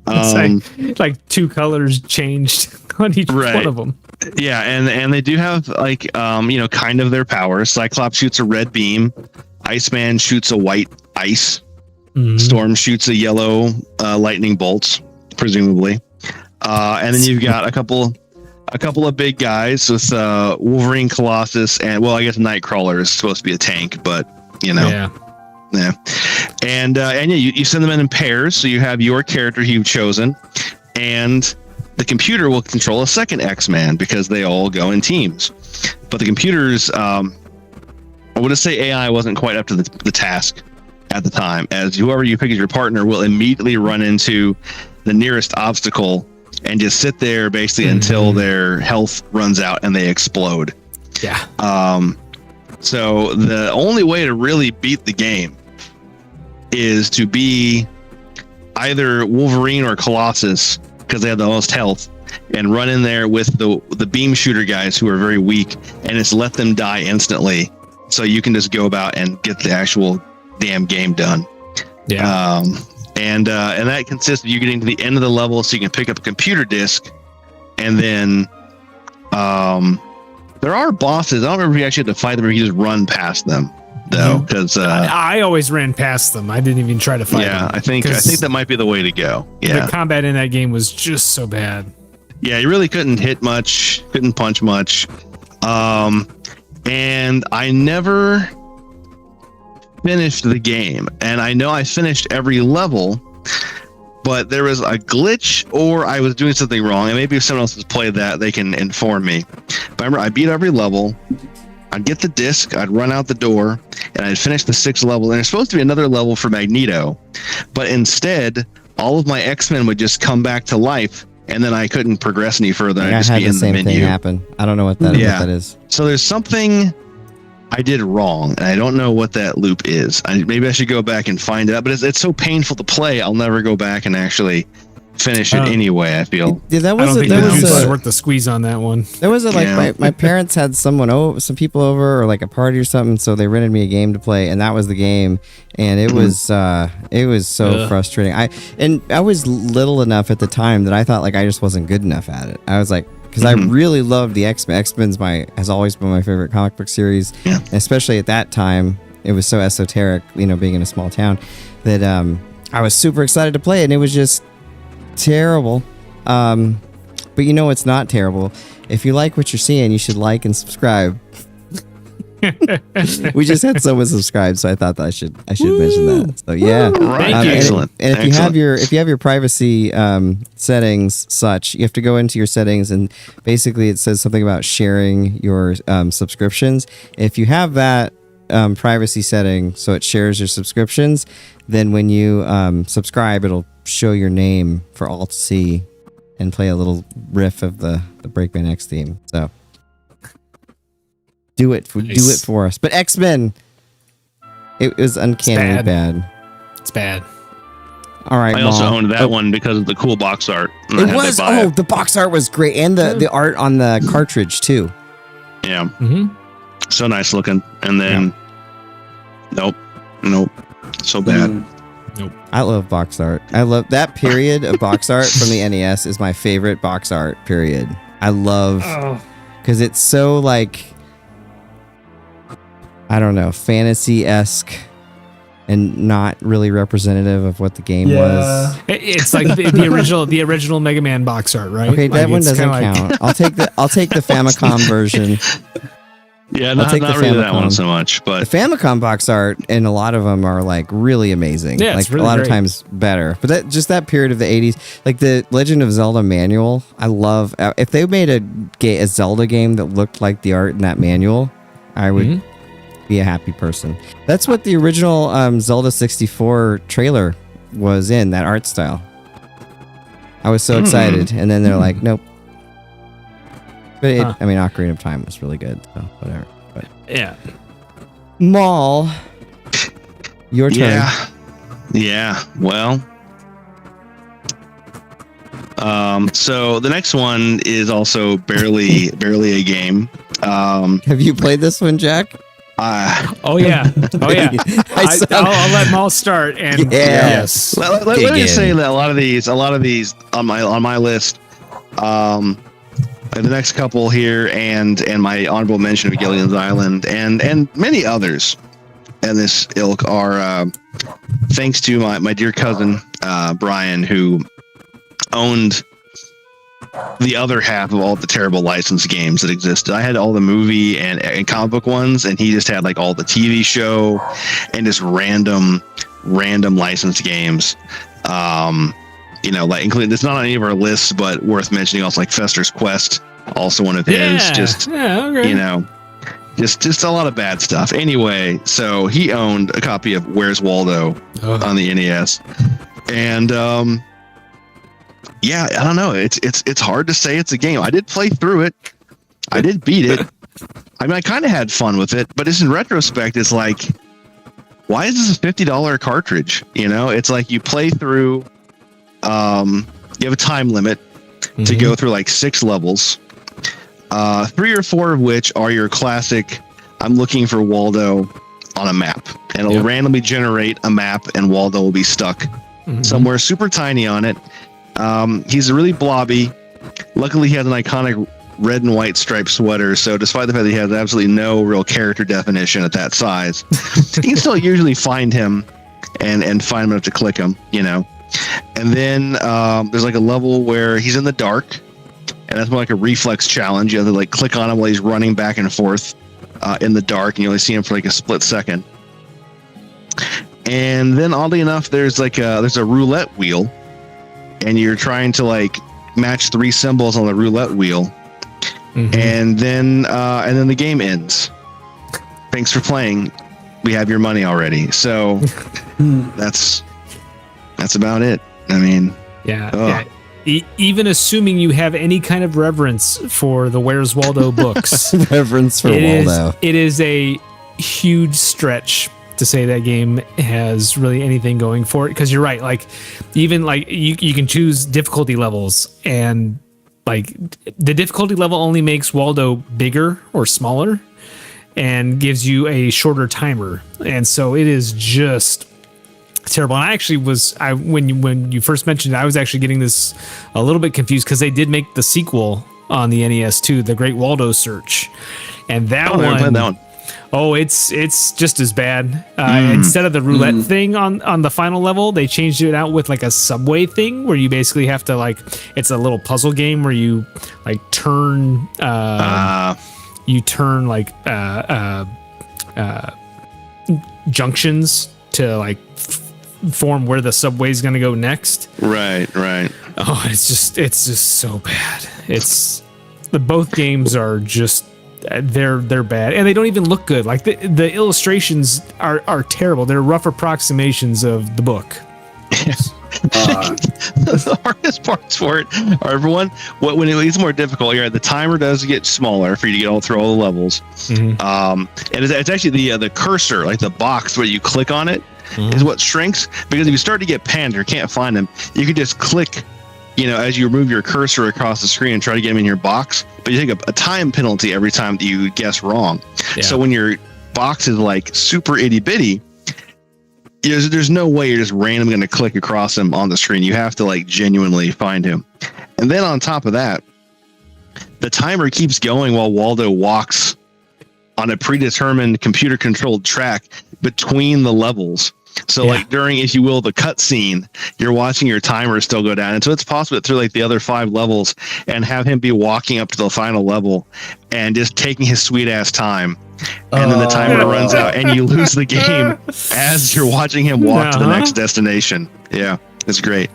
It's like two colors changed on each one of them. Yeah, and they do have like kind of their powers. Cyclops shoots a red beam, Iceman shoots a white ice, Storm shoots a yellow lightning bolts, presumably, and then you've got a couple of big guys with Wolverine, Colossus, and I guess Nightcrawler is supposed to be a tank, but Yeah. And you send them in pairs, so you have your character you've chosen, and the computer will control a second X-Man because they all go in teams. But the computers, I would say AI wasn't quite up to the task at the time, as whoever you pick as your partner will immediately run into the nearest obstacle and just sit there basically until their health runs out and they explode. Yeah. So the only way to really beat the game is to be either Wolverine or Colossus, because they have the most health, and run in there with the beam shooter guys who are very weak, and just let them die instantly, so you can just go about and get the actual damn game done. Yeah. And that consists of you getting to the end of the level, so you can pick up a computer disk, and then there are bosses. I don't remember if you actually had to fight them or you just run past them. though, because I always ran past them. I didn't even try to fight them. I think that might be the way to go. Yeah, the combat in that game was just so bad. Yeah, you really couldn't hit much, couldn't punch much, and I never finished the game. And I know I finished every level, but there was a glitch or I was doing something wrong. And maybe if someone else has played that, they can inform me. But I remember I beat every level. I'd get the disc, I'd run out the door, and I'd finish the 6th level. And there's supposed to be another level for Magneto, but instead, all of my X-Men would just come back to life, and then I couldn't progress any further. I had the same thing happen. I don't know what that is. So there's something I did wrong, and I don't know what that loop is. Maybe I should go back and find it out, but it's so painful to play, I'll never go back and actually finish it anyway, I feel. Yeah, I don't think the juice is worth the squeeze on that one. There was my parents had some people over, or like a party or something, so they rented me a game to play, and that was the game, and it was so frustrating. I was little enough at the time that I thought like I just wasn't good enough at it. I was like, because I really loved the X-Men. X-Men's has always been my favorite comic book series, and especially at that time, it was so esoteric, being in a small town, that I was super excited to play it, and it was just terrible. But it's not terrible. If you like what you're seeing, you should like and subscribe. We just had someone subscribe, so I thought that I should mention that. So yeah, excellent. And if you have your privacy settings such, you have to go into your settings, and basically it says something about sharing your subscriptions. If you have that privacy setting, so it shares your subscriptions, then when you subscribe, it'll show your name for all to see and play a little riff of the BreakmanX theme. So do it for us. But X-Men, it was uncannily bad. It's bad. All right, I also owned that one because of the cool box art. It was the box art was great, and the art on the cartridge too. Yeah. So nice looking. And then nope. So bad. Nope. I love box art. I love that period of box art from the NES is my favorite box art period. I love because it's so like, I don't know, fantasy-esque and not really representative of what the game was. It's like the original Mega Man box art, right? Okay, that one doesn't count. I'll take the Famicom version. Yeah, not really that one so much, but the Famicom box art, and a lot of them are like really amazing. Yeah, like it's really a lot great. of times better. But that period of the 80s, like the Legend of Zelda manual, I love. If they made a Zelda game that looked like the art in that manual, I would be a happy person. That's what the original Zelda 64 trailer was in, that art style. I was so excited, and then they're like, nope. But Ocarina of Time was really good, so whatever. But yeah. Maul, your turn. Yeah. Well, so the next one is also barely a game. Have you played this one, Jack? Oh yeah. I'll let Maul start. And yes. Let me just say that a lot of these on my list. The next couple here, and my honorable mention of Gillian's Island, and many others in this ilk are thanks to my dear cousin Brian, who owned the other half of all the terrible licensed games that existed. I had all the movie and comic book ones, and he just had like all the TV show and just random licensed games. Like including, it's not on any of our lists, but worth mentioning also like Fester's Quest, also one of his. Just a lot of bad stuff. Anyway, so he owned a copy of Where's Waldo on the NES, and I don't know. It's hard to say it's a game. I did play through it. I did beat it. I kind of had fun with it, but in retrospect, it's like, why is this a $50 cartridge? It's like you play through. You have a time limit to go through like 6 levels, 3 or 4 of which are your classic, I'm looking for Waldo on a map, and it'll randomly generate a map, and Waldo will be stuck somewhere super tiny on it. He's really blobby. Luckily, he has an iconic red and white striped sweater. So despite the fact that he has absolutely no real character definition at that size, you can still usually find him and find him enough to click him, you know. And then there's like a level where he's in the dark, and that's more like a reflex challenge. You have to like click on him while he's running back and forth in the dark, and you only see him for like a split second. And then oddly enough, there's a roulette wheel, and you're trying to like match 3 symbols on the roulette wheel. And then the game ends. Thanks for playing. We have your money already. So that's about it. I mean, yeah. Even assuming you have any kind of reverence for the Where's Waldo books, reverence for Waldo. It is a huge stretch to say that game has really anything going for it, because you're right. Like, even like you can choose difficulty levels, and like the difficulty level only makes Waldo bigger or smaller and gives you a shorter timer, and so it is just terrible. And I actually when you first mentioned it, I was actually getting this a little bit confused, because they did make the sequel on the NES too, The Great Waldo Search, and that one. Oh, it's just as bad. Instead of the roulette thing on the final level, they changed it out with like a subway thing where you basically have to like, it's a little puzzle game where you like turn junctions to like form where the subway is going to go next. Right. Oh, it's just so bad. Both games are just, they're bad, and they don't even look good. Like the illustrations are terrible. They're rough approximations of the book. The hardest parts for it are, everyone, when it gets more difficult here, the timer does get smaller for you to get through all the levels. And it's actually the cursor, like the box where you click on it, is what shrinks, because if you start to get panned or can't find them, you can just click, as you move your cursor across the screen and try to get them in your box, but you take a time penalty every time that you guess wrong. Yeah. So when your box is like super itty bitty, there's no way you're just randomly going to click across him on the screen. You have to like genuinely find him. And then on top of that, the timer keeps going while Waldo walks on a predetermined computer controlled track between the levels. So like during, if you will, the cutscene, you're watching your timer still go down. And so it's possible that through like the other 5 levels and have him be walking up to the final level and just taking his sweet ass time. And then the timer runs out and you lose the game as you're watching him walk to the next destination. Yeah, it's great.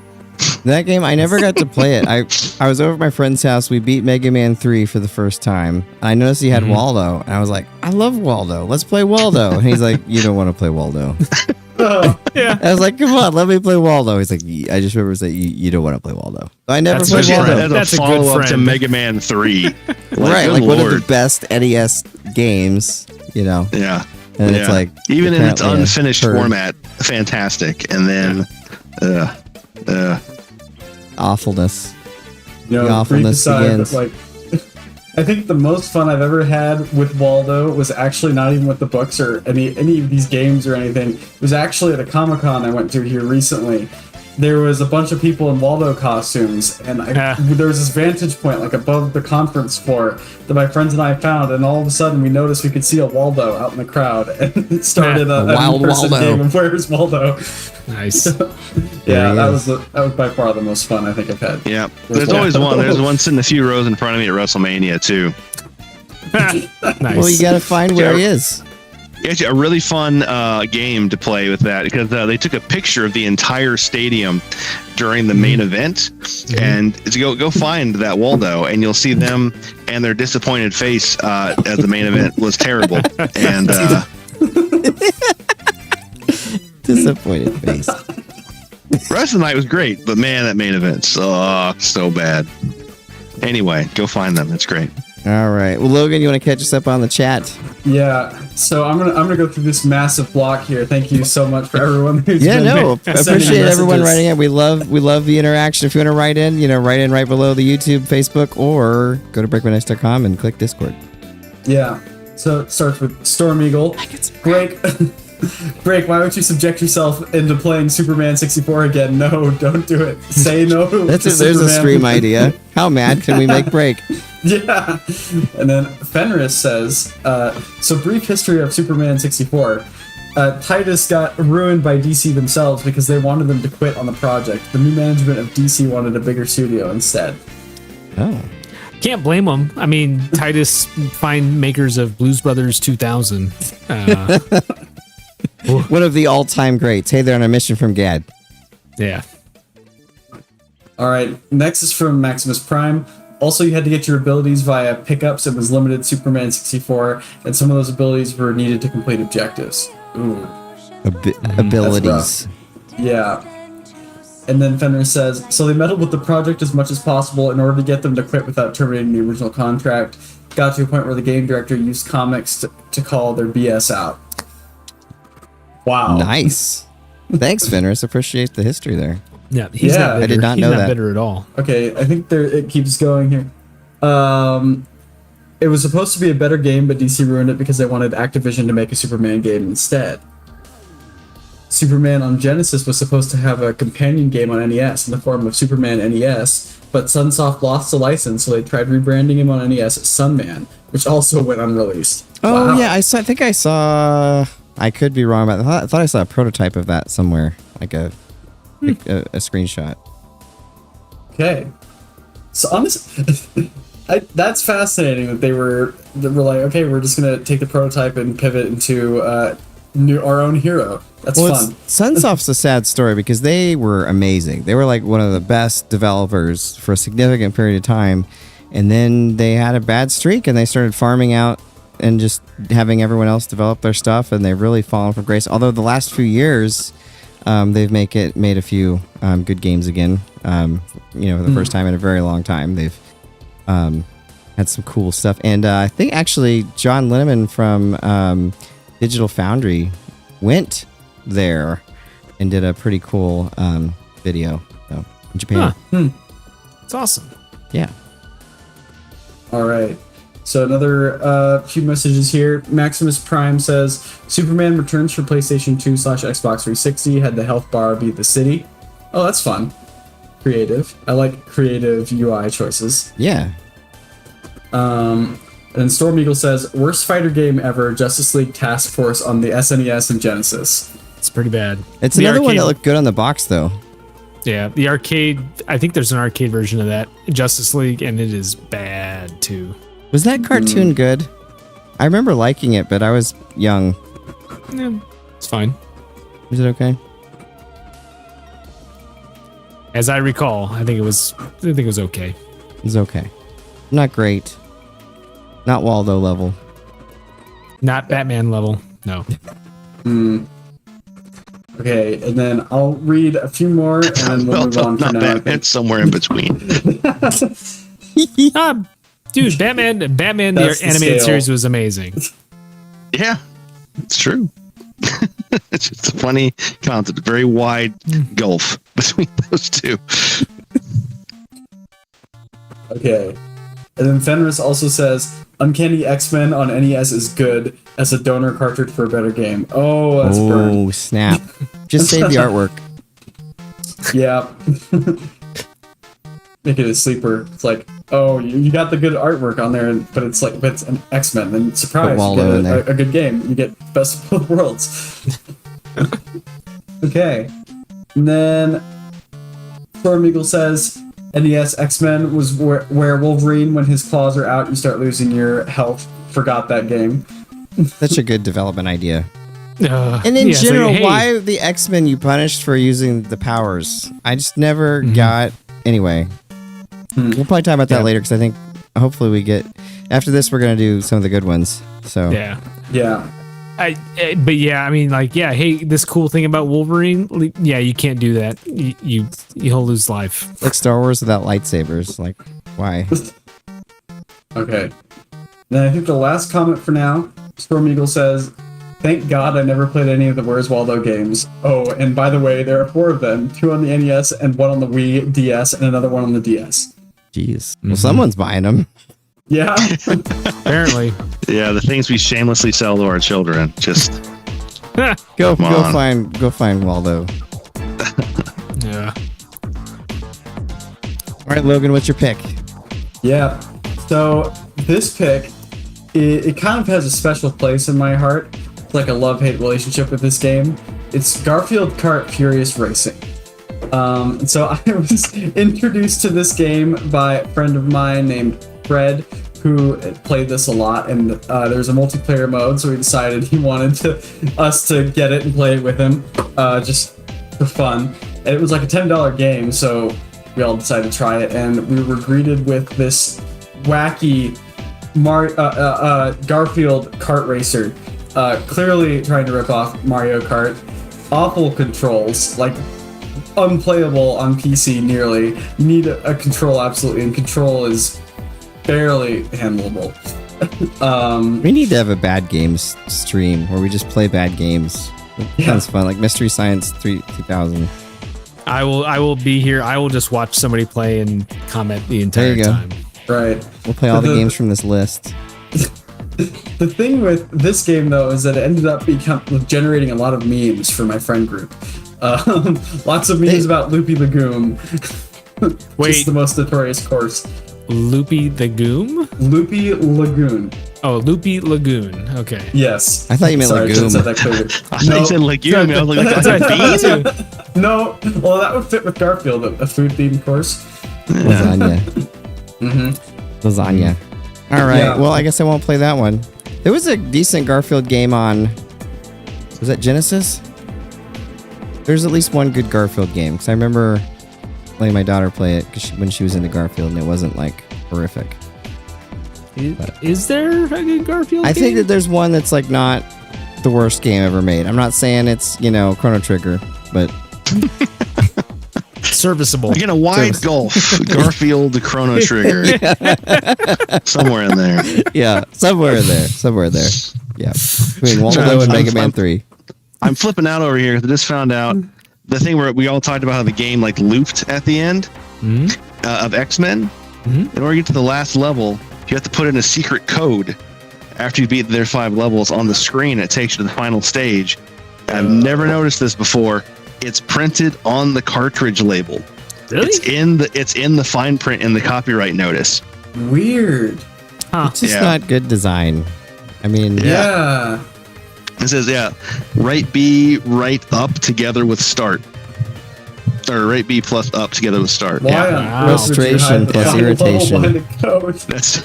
That game, I never got to play it. I was over at my friend's house. We beat Mega Man 3 for the first time. I noticed he had Waldo. And I was like, I love Waldo. Let's play Waldo. And he's like, you don't want to play Waldo. Yeah. I was like, come on, let me play Waldo. He's like, I just remember saying, you don't want to play Waldo. I never played Waldo. That's a follow-up to Mega Man 3. Right, like one of the best NES games, Yeah. And it's like, even in its unfinished format, fantastic. And then, awfulness. The awfulness begins. Like, I think the most fun I've ever had with Waldo was actually not even with the books or any of these games or anything. It was actually at a Comic-Con I went to here recently. There was a bunch of people in Waldo costumes, and there was this vantage point like above the conference floor that my friends and I found, and all of a sudden we noticed we could see a Waldo out in the crowd, and it started a wild person Waldo game of Where's Waldo. Nice. That was by far the most fun I think I've had. Yeah, there's always one. There's one sitting a few rows in front of me at WrestleMania too. Nice. Well, you got to find where he is. Actually, a really fun game to play with that, because they took a picture of the entire stadium during the main event, and to go find that Waldo, and you'll see them and their disappointed face as the main event was terrible. And disappointed face. The rest of the night was great, but man, that main event sucked so bad. Anyway, go find them. It's great. All right. Well, Logan, you want to catch us up on the chat? Yeah. So I'm gonna go through this massive block here. Thank you so much for everyone who's appreciate everyone writing in. We love the interaction. If you want to write in, right below the YouTube, Facebook, or go to BreakmanX.com and click Discord. Yeah. So it starts with Storm Eagle. Break, why would you subject yourself into playing Superman 64 again? No, don't do it. Say no. There's a stream idea. How mad can we make Break? Yeah. And then Fenris says, so brief history of Superman 64. Titus got ruined by DC themselves because they wanted them to quit on the project. The new management of DC wanted a bigger studio instead. Oh. Can't blame them. I mean, Titus, fine makers of Blues Brothers 2000. One of the all-time greats. Hey, they're on a mission from Gad. Yeah. All right. Next is from Maximus Prime. Also, you had to get your abilities via pickups. It was limited Superman 64, and some of those abilities were needed to complete objectives. Ooh. Abilities. Yeah. And then Fenrir says, so they meddled with the project as much as possible in order to get them to quit without terminating the original contract. Got to a point where the game director used comics to call their BS out. Wow. Nice. Thanks, Fenris. Appreciate the history there. Yeah, he's not bitter. I did not he's know not that. bitter at all. Okay, I think it keeps going here. It was supposed to be a better game, but DC ruined it because they wanted Activision to make a Superman game instead. Superman on Genesis was supposed to have a companion game on NES in the form of Superman NES, but Sunsoft lost the license, so they tried rebranding him on NES as Sunman, which also went unreleased. Oh, Wow. yeah. I think I saw... I could be wrong about that. I thought I saw a prototype of that somewhere. Like a screenshot. Okay. So on this... that's fascinating that they were like, okay, we're just going to take the prototype and pivot into our own hero. That's fun. Sunsoft's a sad story because they were amazing. They were like one of the best developers for a significant period of time. And then they had a bad streak and they started farming out and just having everyone else develop their stuff. And they've really fallen from grace. Although the last few years, they've made a few good games again. For the first time in a very long time. They've had some cool stuff. And I think actually John Linneman from Digital Foundry went there and did a pretty cool video in Japan. It's awesome. Yeah. All right. So another few messages here. Maximus Prime says, Superman Returns for PlayStation 2/Xbox 360 had the health bar be the city. Oh, that's fun. Creative. I like creative UI choices. Yeah. And Storm Eagle says, worst fighter game ever, Justice League Task Force on the SNES and Genesis. It's pretty bad. It's The another one arcade- that looked good on the box, though. Yeah, the arcade. I think there's an arcade version of that Justice League, and it is bad too. Was that cartoon good? I remember liking it, but I was young. Yeah, it's fine. Was it okay? As I recall, I think it was okay. It was okay. Not great. Not Waldo level. Not Batman level. No. Okay, and then I'll read a few more, and then we'll move on for not now. Batman, somewhere in between. Dude, Batman, That's the the animated scale. series was amazing. Yeah, it's true. It's just a funny concept. A very wide gulf between those two. Okay. And then Fenris also says, Uncanny X-Men on NES is good as a donor cartridge for a better game. Oh, that's burned. Oh, snap. Just save the artwork. Yeah. Make it a sleeper. It's like, oh, you got the good artwork on there, but it's an X-Men. Then surprise, Put you Waldo in get there. a good game. You get best of both worlds. Okay. And then Storm Eagle says, NES X-Men was where Wolverine, when his claws are out, you start losing your health. Forgot that game. Such a good development idea. And in yeah, it's like, general, hey, why the X-Men you punished for using the powers? I just never got... Anyway. We'll probably talk about that later, because I think hopefully we get... After this, we're going to do some of the good ones. So Yeah. Yeah. But yeah, I mean, like, yeah, hey, this cool thing about Wolverine, yeah, you can't do that. He'll lose life. like Star Wars without lightsabers. Like, why? Okay. Then I think the last comment for now, Storm Eagle says, thank God I never played any of the Where's Waldo games. Oh, and by the way, there are 4 of them, 2 on the NES and 1 on the Wii DS and another 1 on the DS. Jeez. Well, someone's buying them. Yeah. Apparently. Yeah, the things we shamelessly sell to our children. Just Go Come on. find Waldo. Yeah. All right, Logan, what's your pick? Yeah. So this pick, it kind of has a special place in my heart. It's like a love-hate relationship with this game. It's Garfield Kart Furious Racing. And so I was introduced to this game by a friend of mine named Fred, who played this a lot, and there's a multiplayer mode, so he decided he wanted us to get it and play it with him, just for fun. And it was like a $10 game, so we all decided to try it, and we were greeted with this wacky Garfield kart racer, clearly trying to rip off Mario Kart. Awful controls, like unplayable on PC nearly. You need a control absolutely, and control is barely handleable. We need to have a bad games stream where we just play bad games. It sounds fun, like Mystery Science 3000. I will be here. I will just watch somebody play and comment the entire time. Right. We'll play all the games from this list. The thing with this game, though, is that it ended up generating a lot of memes for my friend group. Lots of memes about Loopy Lagoon. Wait. Just the most notorious course. Loopy the Goom? Loopy Lagoon. Oh, Loopy Lagoon. Okay. Yes. I thought you meant Sorry, I shouldn't legume. have said that clearly. I thought you said legume. I was like, That's that's what a I bean? thought too. No. Well, that would fit with Garfield, a food-themed course. Lasagna. Lasagna. All right. Yeah. Well, I guess I won't play that one. There was a decent Garfield game on. Was that Genesis? There's at least one good Garfield game because I remember letting my daughter play it when she was into Garfield, and it wasn't like horrific. Is there a good Garfield I game? think that there's one that's like not the worst game ever made. I'm not saying it's Chrono Trigger, but serviceable. Again, a wide gulf. Garfield, Chrono Trigger. Somewhere in there. yeah, somewhere there. Yeah, between Waldo and Mega Man 3. I'm flipping out over here because I just found out the thing where we all talked about how the game like looped at the end of X-Men. In order to get to the last level, you have to put in a secret code after you beat their 5 levels on the screen. It takes you to the final stage. I've never noticed this before. It's printed on the cartridge label. Really? It's in the fine print in the copyright notice. Weird. It's just Yeah. not good design. I mean, Yeah. It says, right B, right up together with start. Or right B plus up together with start. Why Yeah. on Wow. earth would you Frustration hide the plus final level irritation. behind the code? That's.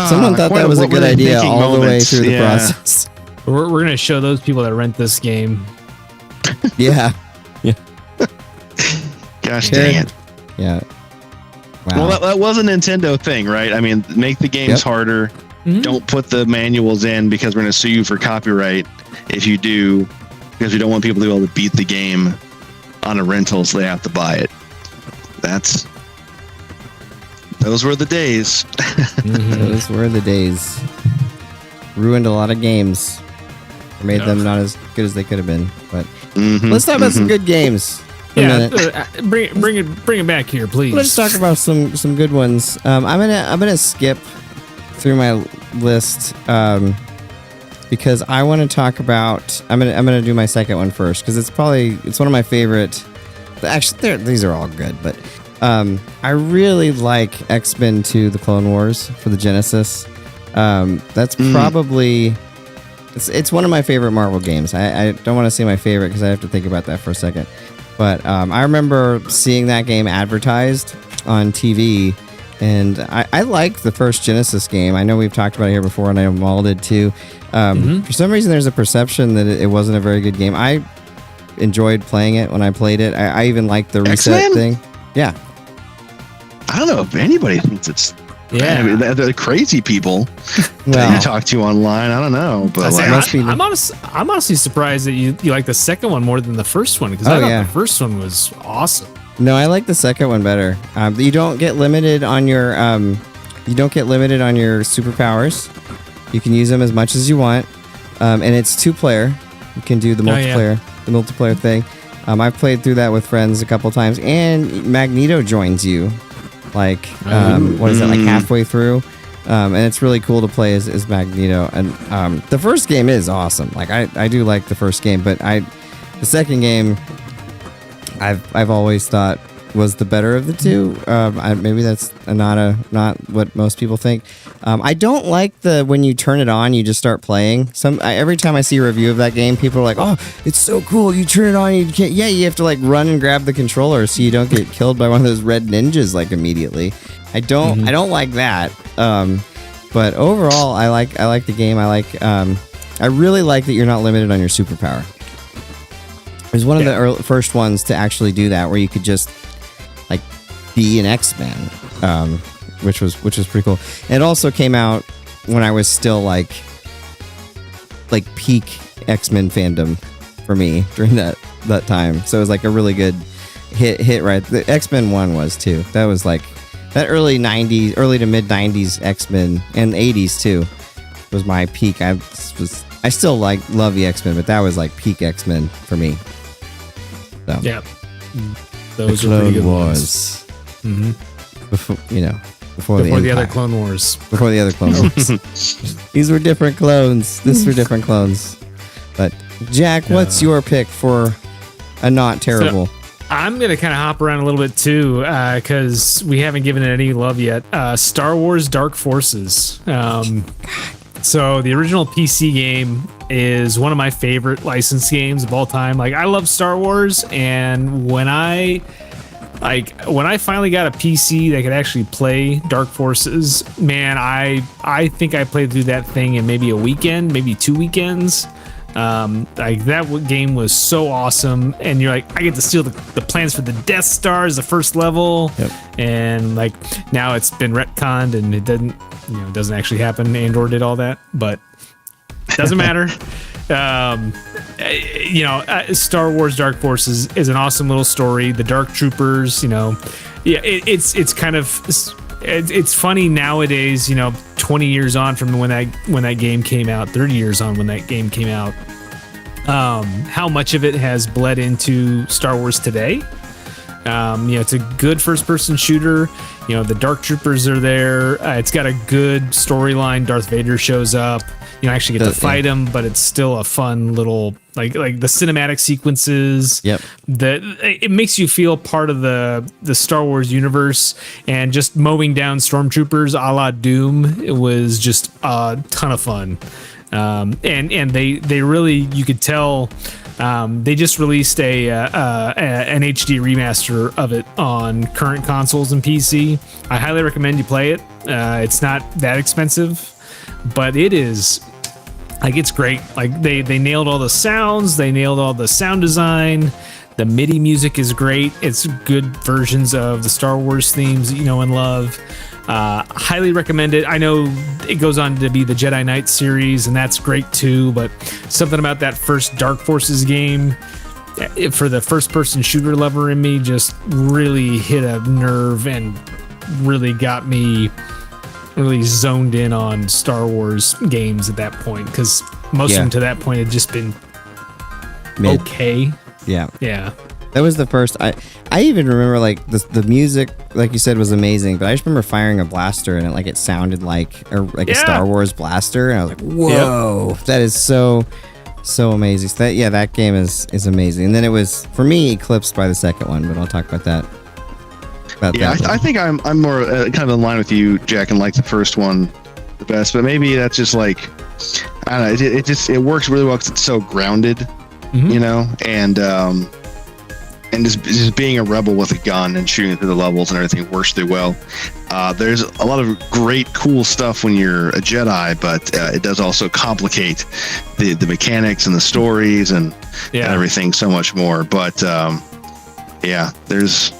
someone thought that was a good idea all the way through the process. We're going to show those people that rent this game. Yeah. Gosh dang it. Yeah. Wow. Well, that was a Nintendo thing, right? I mean, make the games harder. Don't put the manuals in because we're going to sue you for copyright if you do, because we don't want people to be able to beat the game on a rental, so they have to buy it. Those were the days. Those were the days. Ruined a lot of games. Or made them not as good as they could have been. But let's talk about some good games. For a minute. Bring it back here, please. Let's talk about some good ones. I'm gonna skip through my list because I want to talk about. I'm gonna do my second one first because it's one of my favorite. Actually, these are all good, but I really like X-Men 2: The Clone Wars for the Genesis. That's probably it's one of my favorite Marvel games. I don't want to say my favorite because I have to think about that for a second. But I remember seeing that game advertised on TV, and I liked the first Genesis game. I know we've talked about it here before, and I know Maul did too. For some reason, there's a perception that it wasn't a very good game. I enjoyed playing it when I played it. I even liked the reset X-Men? thing. Yeah. I don't know if anybody thinks it's. Yeah. I mean, they're crazy people that Well, you talk to online. I don't know, but I'm honestly surprised that you like the second one more than the first one because I thought the first one was awesome. no, I like the second one better. You don't get limited on your superpowers. You can use them as much as you want, and it's 2-player. You can do the multiplayer thing. I've played through that with friends a couple times, and Magneto joins you. Like, what is it, like halfway through? And it's really cool to play as Magneto. And the first game is awesome. Like, I do like the first game, but the second game, I've always thought was the better of the two. Maybe that's not what most people think. I don't like the when you turn it on, you just start playing. Every time I see a review of that game, people are like, "Oh, it's so cool! You turn it on, you can't. Yeah, you have to like run and grab the controller so you don't get killed by one of those red ninjas like immediately." I don't like that. But overall, I like the game. I really like that you're not limited on your superpower. It was one of the first ones to actually do that, where you could just like be an X-Men, which was pretty cool. And it also came out when I was still like peak X-Men fandom for me during that time. So it was like a really good hit right. The X-Men 1 was too. That was like that early to mid 90s X-Men and 80s too was my peak. I still love the X-Men, but that was like peak X-Men for me. So. Yeah, those are pretty good ones. Before the other Clone Wars. Before the other Clone Wars. These were different clones. These were different clones. But Jack, what's your pick for a not terrible? So, I'm gonna kind of hop around a little bit too, because we haven't given it any love yet. Star Wars Dark Forces. So the original PC game is one of my favorite licensed games of all time. Like, I love Star Wars, and when I finally got a PC that could actually play Dark Forces, man, I think I played through that thing in maybe a weekend, maybe 2 weekends. Like, that game was so awesome, and you're like, I get to steal the plans for the Death Star as the first level. Yep. And like, now it's been retconned and it doesn't actually happen. Andor did all that, but doesn't matter. Star Wars Dark Forces is an awesome little story. The Dark Troopers, it's kind of, it's funny nowadays, 20 years on from when that game came out, 30 years on when that game came out, how much of it has bled into Star Wars today. It's a good first-person shooter. The Dark Troopers are there. It's got a good storyline. Darth Vader shows up. You don't actually get to fight him, but it's still a fun little like the cinematic sequences. Yep. It makes you feel part of the Star Wars universe, and just mowing down stormtroopers a la Doom. It was just a ton of fun. And they really, you could tell. They just released an HD remaster of it on current consoles and PC. I highly recommend you play it. It's not that expensive, but it is like, it's great. Like, they nailed all the sounds, they nailed all the sound design. The MIDI music is great. It's good versions of the Star Wars themes that you know and love. Highly recommend it. I know it goes on to be the Jedi Knight series, and that's great too, but something about that first Dark Forces game, for the first person shooter lover in me, just really hit a nerve and really got me really zoned in on Star Wars games at that point, because most of them to that point had just been okay. Yeah. That was the first. I even remember like the music, like you said, was amazing. But I just remember firing a blaster and it sounded like a Star Wars blaster, and I was like, "Whoa, that is so amazing!" So that game is amazing. And then it was, for me, eclipsed by the second one. But I'll talk about that. I think I'm more kind of in line with you, Jack, and like the first one the best. But maybe that's just like, I don't know. It works really well because it's so grounded, and just being a rebel with a gun and shooting through the levels and everything works through well. There's a lot of great, cool stuff when you're a Jedi, but it does also complicate the mechanics and the stories and everything so much more. But there's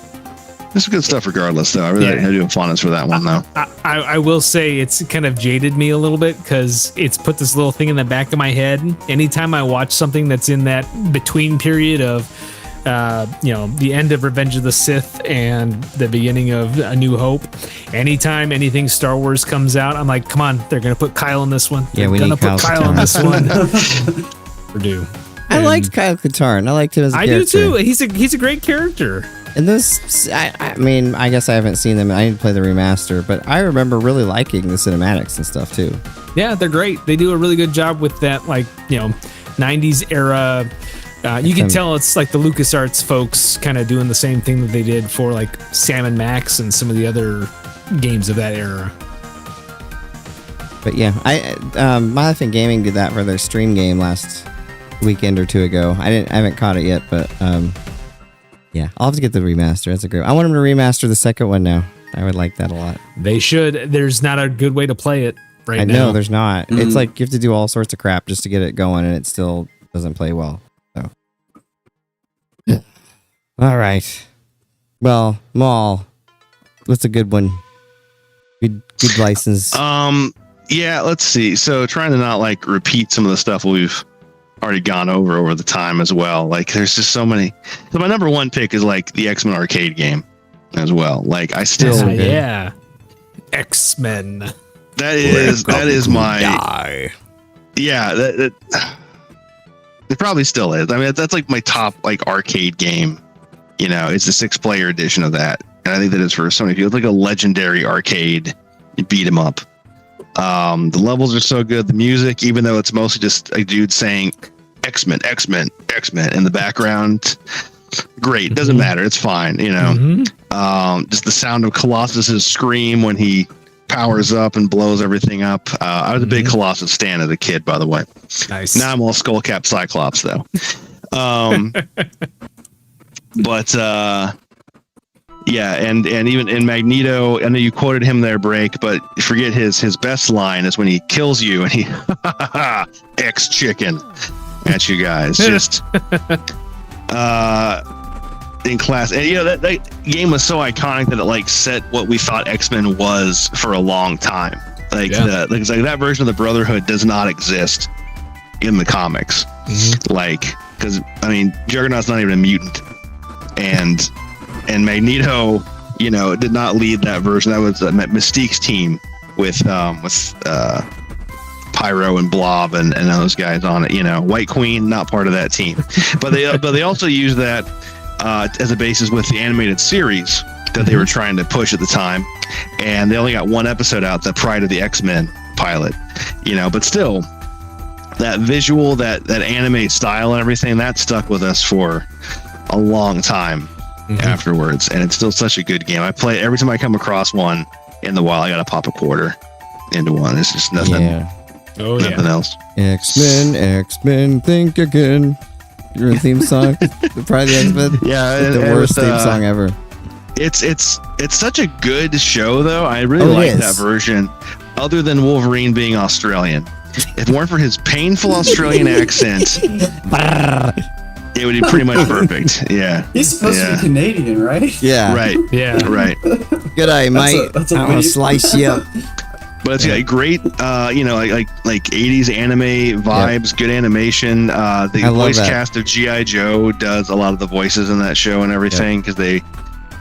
some good stuff regardless, though. I really do have fondness for that one, though. I will say it's kind of jaded me a little bit, because it's put this little thing in the back of my head. Anytime I watch something that's in that between period of the end of Revenge of the Sith and the beginning of A New Hope, anytime anything Star Wars comes out, I'm like, come on, they're gonna put Kyle in this one. We need Kyle in this one. Purdue. I liked Kyle Katarn. I liked him as a character. I do too. He's a great character. And this, I mean, I guess I haven't seen them. I didn't play the remaster, but I remember really liking the cinematics and stuff too. Yeah, they're great. They do a really good job with that, 90s era You can tell it's like the LucasArts folks kind of doing the same thing that they did for like Sam and Max and some of the other games of that era. But yeah, My Life in Gaming did that for their stream game last weekend or two ago. I haven't caught it yet, but yeah, I'll have to get the remaster. That's a great. I want them to remaster the second one now. I would like that a lot. They should. There's not a good way to play it right now. I know there's not. It's like you have to do all sorts of crap just to get it going, and it still doesn't play well. So, all right. Well, Maul, what's a good one? Good license. Yeah, let's see. So trying to not like repeat some of the stuff we've already gone over the time as well. Like there's just so many. So my number one pick is like the X-Men arcade game as well. Like I still yeah. X-Men. That is my yeah, that it probably still is. I mean that's like my top like arcade game. You know, it's the 6-player edition of that. And I think that is for so many people. It's like a legendary arcade beat 'em up. The levels are so good. The music, even though it's mostly just a dude saying X-Men, X-Men, X-Men in the background, great. Doesn't matter. It's fine. You know, just the sound of Colossus's scream when he powers up and blows everything up. I was a big Colossus stan as a kid, by the way. Nice. Now I'm all Skullcap Cyclops though. But yeah, and even in Magneto, I know you quoted him there, Break, but forget his best line is when he kills you and he X chicken at you guys. Just in class. And you know that game was so iconic that it like set what we thought X-Men was for a long time. Like like that version of the Brotherhood does not exist in the comics. Like, because I mean, Juggernaut's not even a mutant. And Magneto, you know, did not lead that version. That was Mystique's team with Pyro and Blob and those guys on it. You know, White Queen not part of that team, but they also used that as a basis with the animated series that they were trying to push at the time, and they only got one episode out, the Pride of the X-Men pilot. You know, but still, that visual, that anime style and everything, that stuck with us for a long time afterwards, and it's still such a good game. I play every time I come across one in the wild. I gotta pop a quarter into one. It's just nothing. Nothing else. X-Men, think again. Your theme song, the Pride of the X-Men. Yeah, the worst theme song ever. It's such a good show, though. I really like that version. Other than Wolverine being Australian, if it weren't for his painful Australian accent. It would be pretty much perfect. Yeah. He's supposed to be Canadian, right? Yeah. Right. Yeah. Right. Good eye, mate. I'm gonna slice you up. But it's got great, you know, like 80s anime vibes, good animation. The voice cast of G.I. Joe does a lot of the voices in that show and everything because they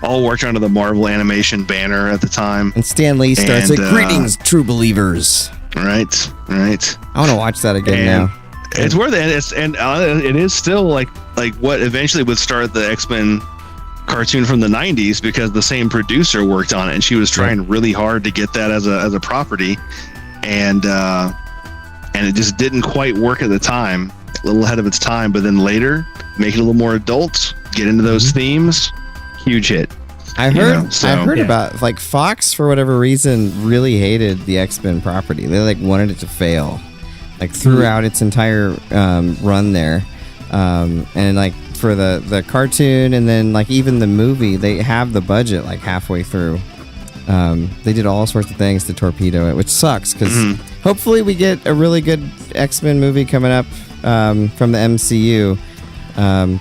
all worked under the Marvel Animation banner at the time. And Stan Lee starts like, "Greetings, true believers." Right. I want to watch that again now. It's worth it. It is still like what eventually would start the X-Men cartoon from the 90s because the same producer worked on it and she was trying really hard to get that as a property, and it just didn't quite work at the time, a little ahead of its time, but then later make it a little more adult, get into those themes, huge hit. I heard about like Fox for whatever reason really hated the X-Men property. They like wanted it to fail. Like throughout its entire run there, and like for the cartoon and then like even the movie, they have the budget like halfway through. They did all sorts of things to torpedo it, which sucks because hopefully we get a really good X-Men movie coming up from the MCU.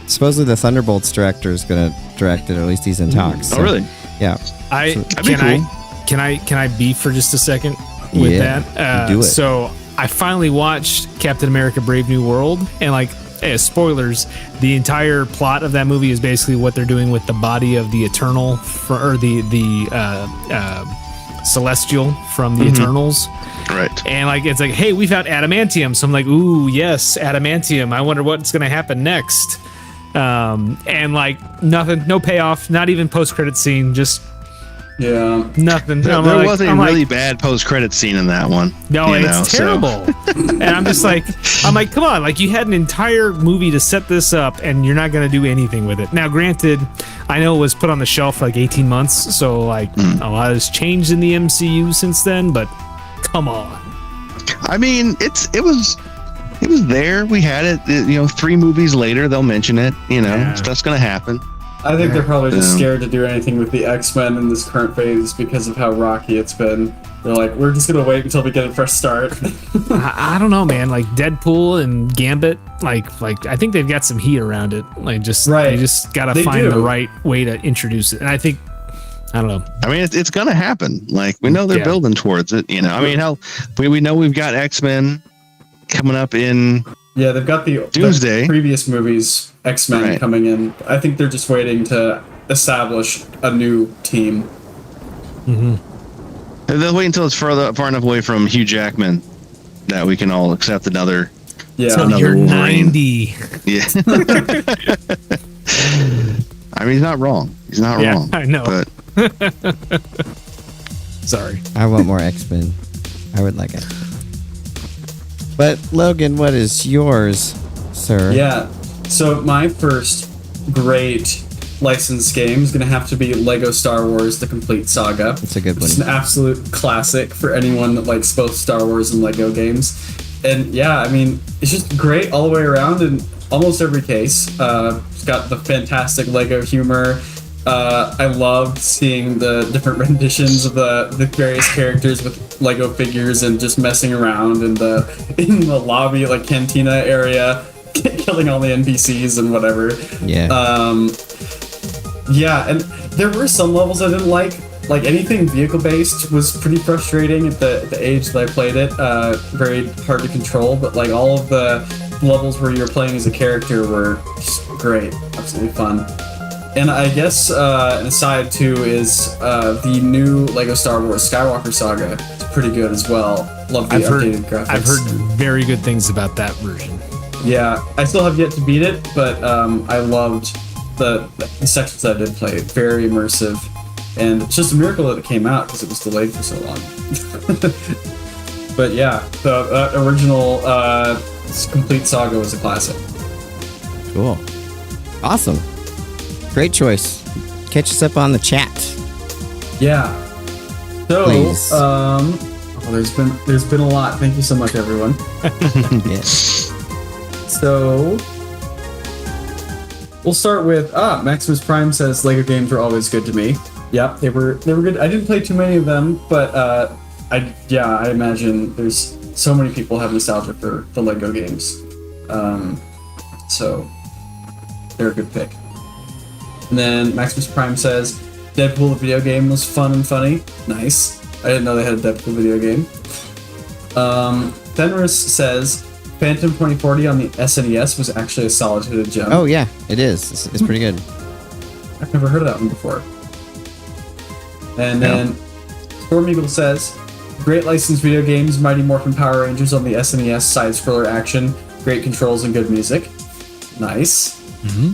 Supposedly the Thunderbolts director is going to direct it, or at least he's in talks. So, really? Yeah. Can I beef for just a second with that? Do it. So I finally watched Captain America: Brave New World, and like spoilers, the entire plot of that movie is basically what they're doing with the body of the Eternal or the Celestial from the Eternals. Right. And like it's like, hey, we found adamantium. So I'm like, ooh, yes, adamantium. I wonder what's gonna happen next. And like nothing, no payoff, not even post-credit scene, just Yeah. Nothing. There I'm was a I'm really bad post-credit scene in that one. No, you it's know, terrible. And I'm just like, come on, like you had an entire movie to set this up and you're not going to do anything with it. Now, granted, I know it was put on the shelf for like 18 months. So like a lot has changed in the MCU since then, but come on. I mean, it was there. We had it. You know, 3 movies later, they'll mention it. You know, Yeah. stuff's going to happen. I think they're probably just scared to do anything with the X-Men in this current phase because of how rocky it's been. They're like, we're just gonna wait until we get a fresh start. I don't know, man. Like Deadpool and Gambit, like I think they've got some heat around it. Like they just gotta find the right way to introduce it. And I think, I don't know. I mean, it's gonna happen. Like we know they're building towards it. You know, I mean, hell, we know we've got X-Men coming up in. Yeah, they've got the previous movies, X-Men, coming in. I think they're just waiting to establish a new team. Mm-hmm. They'll wait until it's far enough away from Hugh Jackman that we can all accept another. Yeah, so another you're Wolverine. 90. Yeah. I mean, he's not wrong. He's not wrong. I know. But Sorry. I want more X-Men. I would like it. But Logan, what is yours, sir? Yeah. So my first great licensed game is going to have to be Lego Star Wars: The Complete Saga. It's a good one. It's an absolute classic for anyone that likes both Star Wars and Lego games. And yeah, I mean, it's just great all the way around in almost every case. It's got the fantastic Lego humor. I loved seeing the different renditions of the various characters with Lego figures and just messing around in the lobby, like cantina area, killing all the NPCs and whatever. Yeah. Yeah, and there were some levels I didn't like. Like anything vehicle based was pretty frustrating at the age that I played it. Very hard to control, but like all of the levels where you were playing as a character were just great, absolutely fun. And I guess an aside too is the new Lego Star Wars Skywalker Saga. It's pretty good as well. Love the updated graphics. I've heard very good things about that version. Yeah, I still have yet to beat it, but I loved the sections that I did play. Very immersive, and it's just a miracle that it came out because it was delayed for so long. But yeah, the original Complete Saga was a classic. Cool. Awesome. Great choice. Catch us up on the chat. Yeah. So, Please. there's been a lot. Thank you so much, everyone. Yes. So, we'll start with Maximus Prime says Lego games were always good to me. Yep, they were good. I didn't play too many of them, but I imagine there's so many people have nostalgia for the Lego games. So they're a good pick. And then Maximus Prime says Deadpool the video game was fun and funny. Nice. I didn't know they had a Deadpool video game. Fenris says Phantom 2040 on the SNES was actually a solid hidden gem. Oh yeah, it is. It's pretty good. I've never heard of that one before. And then Storm Eagle says, great licensed video games, Mighty Morphin Power Rangers on the SNES, side-scroller action, great controls and good music. Nice. Mm-hmm.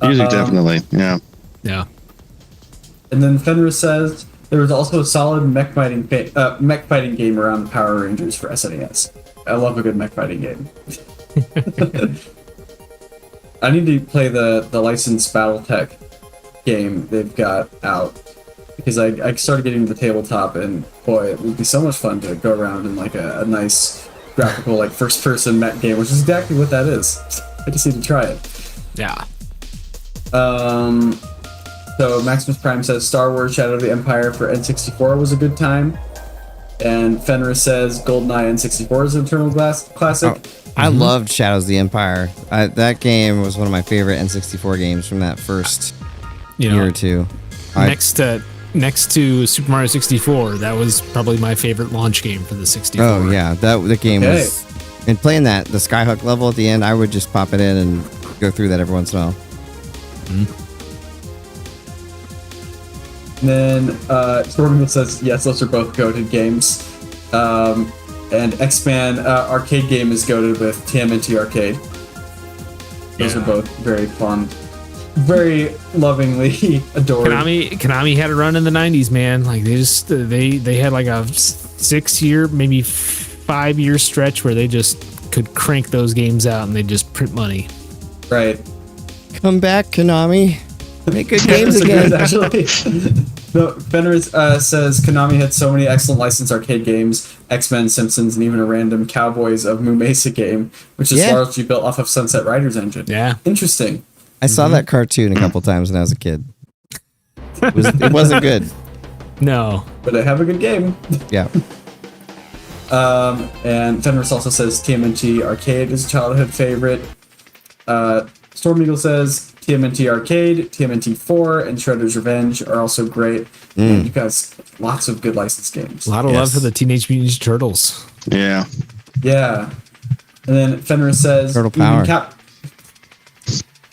Music, definitely. Yeah. Yeah. And then Fenris says, there was also a solid mech fighting game around the Power Rangers for SNES. I love a good mech fighting game. I need to play the licensed BattleTech game they've got out. Because I started getting to the tabletop, and boy, it would be so much fun to go around in like a nice graphical like first-person mech game, which is exactly what that is. I just need to try it. Yeah. So Maximus Prime says Star Wars Shadow of the Empire for N64 was a good time. And Fenris says GoldenEye N64 is an eternal classic. Oh, I loved Shadows of the Empire. That game was one of my favorite N64 games from that first year or two. Next to Super Mario 64, that was probably my favorite launch game for the 64. Oh yeah, the game was. And playing the Skyhook level at the end, I would just pop it in and go through that every once in a while. And then Storming says, yes, those are both goated games. And X-Man arcade game is goated with TMNT Arcade. Those are both very fun. very lovingly adored. Konami had a run in the 90s, man. Like they had like a 6-year, maybe 5-year stretch where they just could crank those games out and they just print money. Right. Come back, Konami. Make good games again. Actually. No, Fenris says Konami had so many excellent licensed arcade games, X-Men, Simpsons, and even a random Cowboys of Moo Mesa game, which is largely built off of Sunset Riders engine. Yeah. Interesting. I saw that cartoon a couple times when I was a kid. It wasn't good. No. But they have a good game. Yeah. And Fenris also says TMNT Arcade is a childhood favorite. Storm Eagle says TMNT Arcade, TMNT 4, and Shredder's Revenge are also great. And you guys, lots of good licensed games. A lot of love for the Teenage Mutant Ninja Turtles. Yeah. Yeah. And then Fenris says Turtle Power.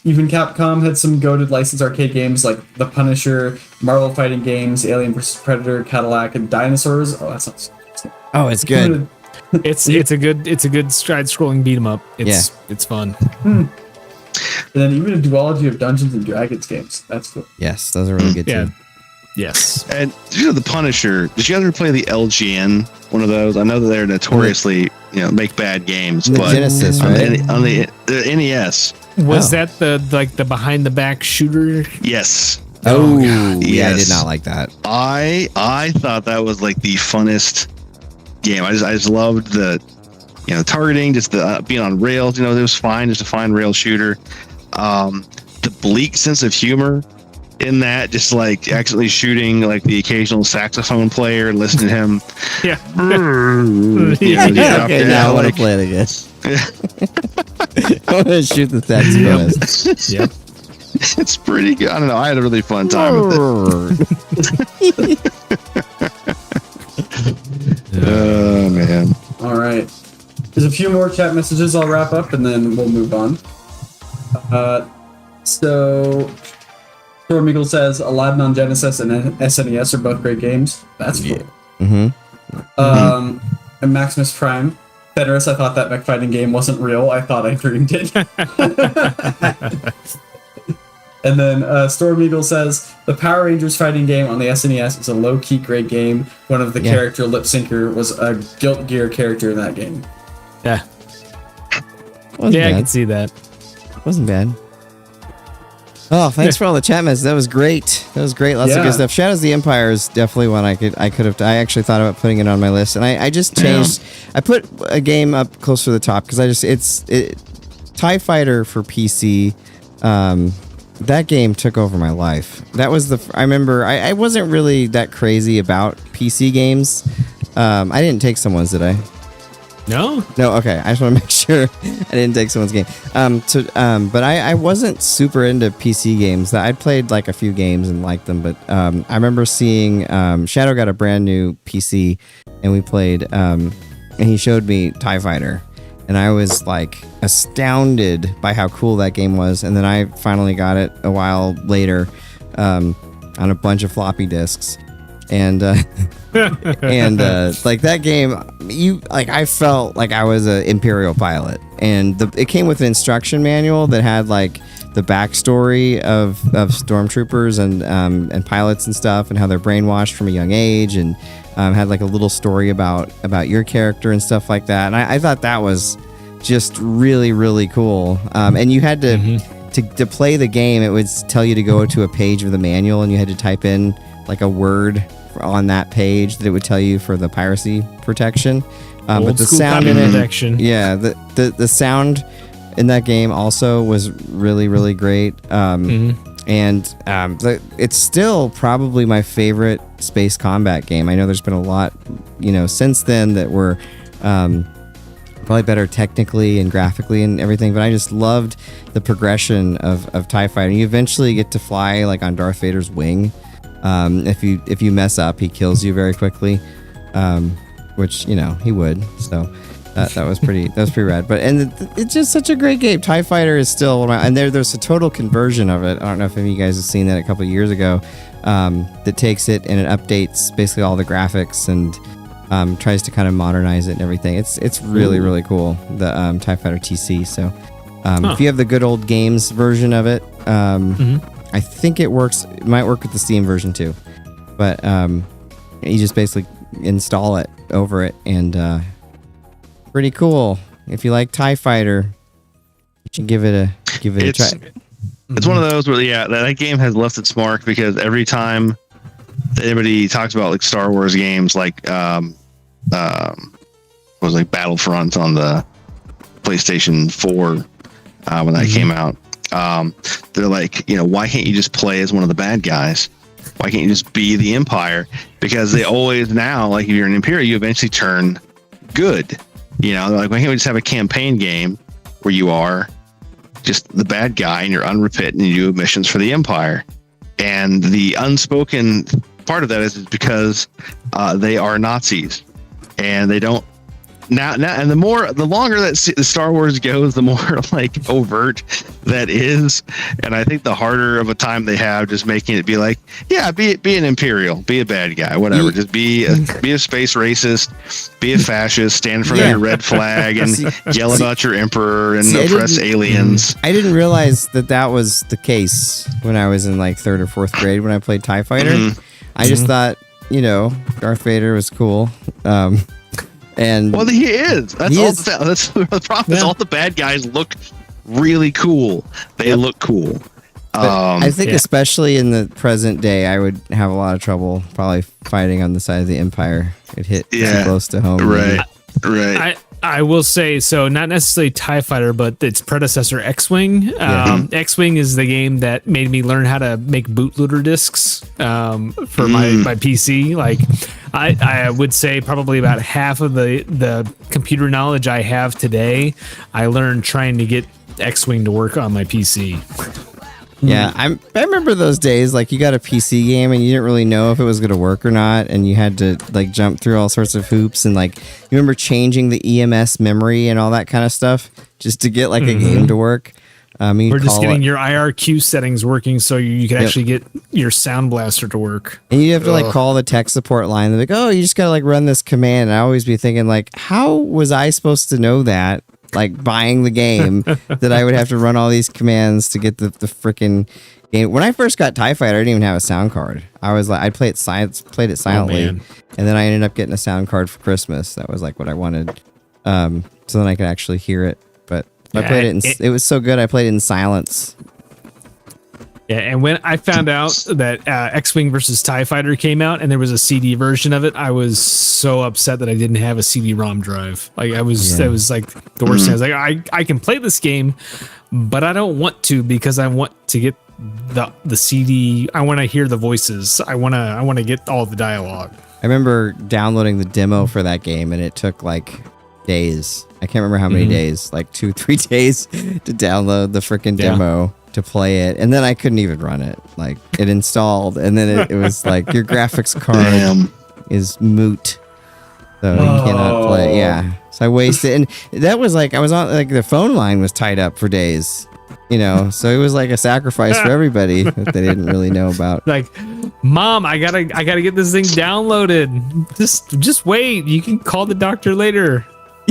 Even Capcom had some goated licensed arcade games like The Punisher, Marvel fighting games, Alien vs. Predator, Cadillac, and Dinosaurs. Oh, that sounds. Oh, it's good. It's a good side-scrolling beat 'em up. It's fun. And then even a duology of Dungeons and Dragons games. That's cool. Yes, those are really good Yeah. too. Yes. And The Punisher, did you guys ever play the LGN, one of those? I know that they're notoriously, make bad games, The but Genesis, on, right? on the NES. Was that the behind the back shooter? Yes. Oh, yeah, I Yes. did not like that. I thought that was like the funnest game. I just loved the targeting, just the being on rails. It was fine, just a fine rail shooter. The bleak sense of humor in that, just like accidentally shooting like the occasional saxophone player and listening to him. Yeah. Okay, now I want to play it again. I want to shoot the saxophonist. Yep. It's pretty good. I don't know. I had a really fun time with it. Oh man. All right. There's a few more chat messages I'll wrap up and then we'll move on. So Storm Eagle says Aladdin on Genesis and SNES are both great games. That's cool. And Maximus Prime. Fenris, I thought that mech fighting game wasn't real. I thought I dreamed it. And then Storm Eagle says the Power Rangers fighting game on the SNES is a low-key great game. One of the character lip syncer was a Guilt Gear character in that game. Yeah. Wasn't I bad. can see that. Wasn't bad. Oh, thanks for all the chat messages. That was great. Lots of good stuff. Shadows of the Empire is definitely one I could have. I actually thought about putting it on my list, and I just changed. I put a game up close to the top because it's TIE Fighter for PC. That game took over my life. That was I remember I wasn't really that crazy about PC games. I didn't take someone's, did I? No. Okay. I just want to make sure I didn't take someone's game. But I wasn't super into PC games. I'd played like a few games and liked them, but I remember seeing Shadow got a brand new PC, and we played, and he showed me TIE Fighter, and I was like astounded by how cool that game was. And then I finally got it a while later on a bunch of floppy disks. And like that game, I felt like I was an Imperial pilot, and it came with an instruction manual that had like the backstory of stormtroopers and pilots and stuff, and how they're brainwashed from a young age, and had like a little story about your character and stuff like that. And I thought that was just really, really cool. And you had to play the game, it would tell you to go to a page of the manual, and you had to type in like a word on that page that it would tell you for the piracy protection. But the sound in it, the sound in that game also was really, really great. And it's still probably my favorite space combat game. I know there's been a lot, since then that were probably better technically and graphically and everything, but I just loved the progression of TIE Fighter. You eventually get to fly like on Darth Vader's wing. If you mess up, he kills you very quickly, which he would. So that was pretty rad. But it's just such a great game. TIE Fighter is still one of my, and there's a total conversion of it. I don't know if any of you guys have seen that a couple of years ago. That takes it and it updates basically all the graphics and tries to kind of modernize it and everything. It's really, really cool. The TIE Fighter TC. So If you have the good old games version of it, I think it works. It might work with the Steam version too, but you just basically install it over it, and pretty cool. If you like TIE Fighter, you should give it a try. It's one of those where that game has left its mark, because every time anybody talks about like Star Wars games, like was like Battlefront on the PlayStation 4 when that came out. They're like, why can't you just play as one of the bad guys? Why can't you just be the Empire? Because they always now, like, if you're an Imperial, you eventually turn good. They're like, why can't we just have a campaign game where you are just the bad guy and you're unrepentant and you do missions for the Empire? And the unspoken part of that is because they are Nazis, and they don't now and the longer that the Star Wars goes, the more like overt that is. And I think the harder of a time they have just making it be like, yeah, be an Imperial, be a bad guy, whatever. Just be a space racist, be a fascist, stand in front of your red flag and yell about your emperor and oppress aliens. I didn't realize that was the case when I was in like 3rd or 4th grade when I played TIE Fighter. I just thought, Darth Vader was cool. And well, he is. That's the problem. Is all the bad guys look really cool. They look cool. I think especially in the present day, I would have a lot of trouble probably fighting on the side of the Empire. It hit too close to home. Right. I will say, so not necessarily TIE Fighter, but its predecessor, X-Wing. X-Wing is the game that made me learn how to make bootloader discs for my PC. Like, I would say probably about half of the computer knowledge I have today, I learned trying to get X-Wing to work on my PC. Yeah, I remember those days, like you got a PC game and you didn't really know if it was going to work or not, and you had to like jump through all sorts of hoops, and like you remember changing the EMS memory and all that kind of stuff just to get like a game to work. We're just getting your IRQ settings working so you can actually get your Sound Blaster to work. And you have to like call the tech support line. They're like, oh, you just got to like run this command. And I always be thinking like, how was I supposed to know that? Like buying the game that I would have to run all these commands to get the freaking game. When I first got TIE Fighter, I didn't even have a sound card. I was like, I played it silently, and then I ended up getting a sound card for Christmas. That was like what I wanted, so then I could actually hear it. But I played it. It was so good. I played it in silence. Yeah, and when I found out that X-Wing versus TIE Fighter came out and there was a CD version of it, I was so upset that I didn't have a CD-ROM drive. Like that was like the worst thing. I was like, I can play this game, but I don't want to because I want to get the CD. I want to hear the voices. I want to get all the dialogue. I remember downloading the demo for that game, and it took like days. I can't remember how many days, like 2-3 days to download the freaking demo. To play it, and then I couldn't even run it. Like it installed, and then it was like your graphics card is moot, so you cannot play. Yeah, so I wasted, and that was like I was on like the phone line was tied up for days, so it was like a sacrifice for everybody that they didn't really know about. Like, Mom, I gotta get this thing downloaded. Just wait. You can call the doctor later.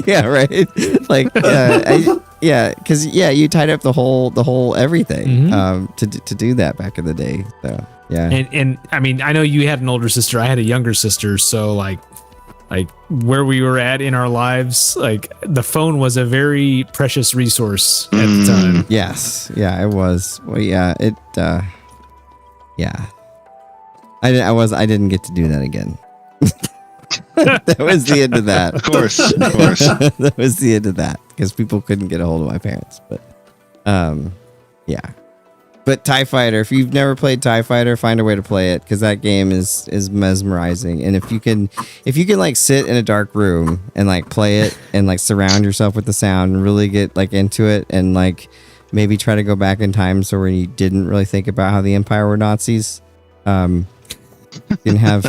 Yeah, right. Like, because you tied up the whole everything to do that back in the day. So yeah, and I mean, I know you had an older sister. I had a younger sister. So like where we were at in our lives, like the phone was a very precious resource at the time. Yes, yeah, it was. Well, yeah, it. Yeah, I didn't get to do that again. That was the end of that. Of course. That was the end of that because people couldn't get a hold of my parents. But, yeah. But TIE Fighter, if you've never played TIE Fighter, find a way to play it because that game is mesmerizing. And if you can like sit in a dark room and like play it and like surround yourself with the sound and really get like into it and like maybe try to go back in time so where you didn't really think about how the Empire were Nazis. You can have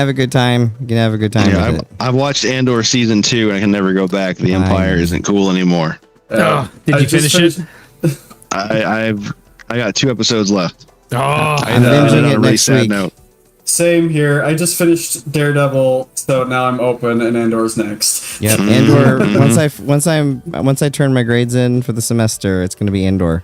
a good time. You can have a good time with it. I've watched Andor season 2 and I can never go back. The Empire isn't cool anymore. Did you finish it? I got 2 episodes left. I'm binging it next week. Same here. I just finished Daredevil so now I'm open, and Andor's next. Yep, Andor. Once I turn my grades in for the semester, it's going to be Andor.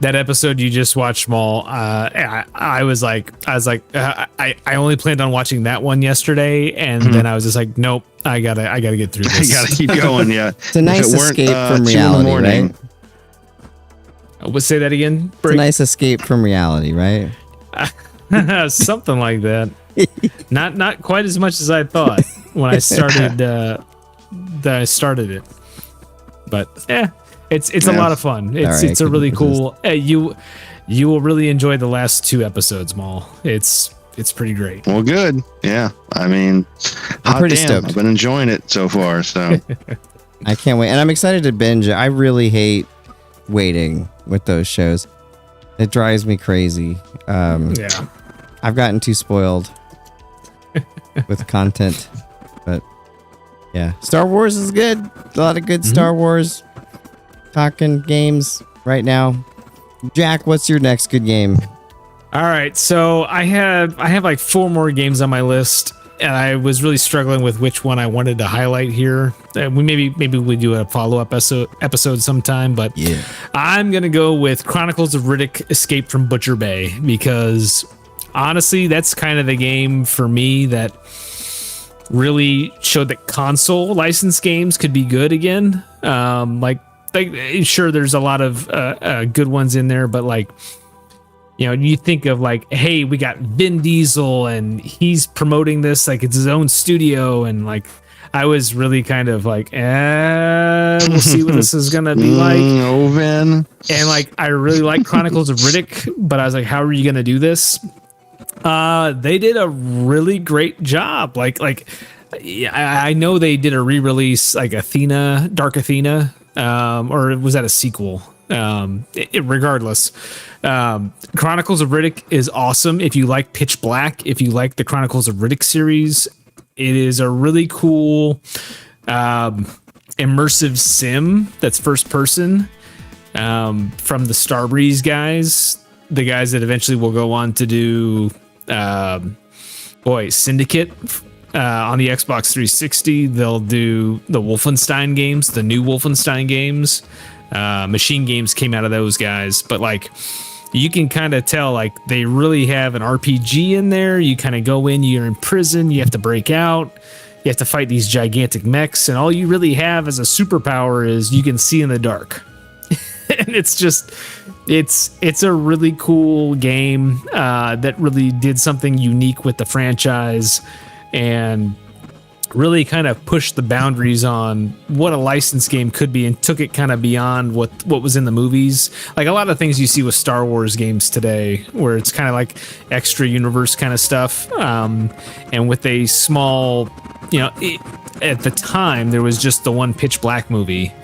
That episode you just watched, Maul. I was like, I only planned on watching that one yesterday, and then I was just like, nope, I gotta get through this. You gotta keep going. Yeah, It's a nice escape from reality, right? Say that again. It's a nice escape from reality, right? Something like that. Not quite as much as I thought when I started. I started it, but yeah. It's a lot of fun. It's a really cool. You will really enjoy the last 2 episodes, Maul. It's pretty great. Well, good. Yeah, I mean, I'm pretty stoked. I've been enjoying it so far. So I can't wait, and I'm excited to binge it. I really hate waiting with those shows. It drives me crazy. Yeah, I've gotten too spoiled with content, but yeah, Star Wars is good. A lot of good Star Wars. Talking games right now. Jack, what's your next good game? All right, so I have like 4 more games on my list, and I was really struggling with which one I wanted to highlight here. Maybe we do a follow-up episode sometime, but yeah, I'm gonna go with Chronicles of Riddick: Escape from Butcher Bay, because honestly, that's kind of the game for me that really showed that console licensed games could be good again. Sure, there's a lot of good ones in there, but like, you know, you think of like, hey, we got Vin Diesel and he's promoting this like it's his own studio, and like I was really kind of like, we'll see what this is gonna be like. Oh, Vin. And like, I really like Chronicles of Riddick, but I was like, how are you gonna do this? They did a really great job. I know they did a re-release like Dark Athena. Or was that a sequel? Regardless, Chronicles of Riddick is awesome. If you like Pitch Black, if you like the Chronicles of Riddick series, it is a really cool, immersive sim that's first person, from the Starbreeze guys, the guys that eventually will go on to do, Syndicate. On the Xbox 360, they'll do the Wolfenstein games, the new Wolfenstein games. Machine Games came out of those guys, but like you can kind of tell like they really have an RPG in there. You kind of go in, you're in prison, you have to break out, you have to fight these gigantic mechs, and all you really have as a superpower is you can see in the dark. And it's a really cool game that really did something unique with the franchise, and really kind of pushed the boundaries on what a licensed game could be, and took it kind of beyond what was in the movies. Like a lot of things you see with Star Wars games today, where it's kind of like extra universe kind of stuff. And with a small, at the time there was just the one Pitch Black movie.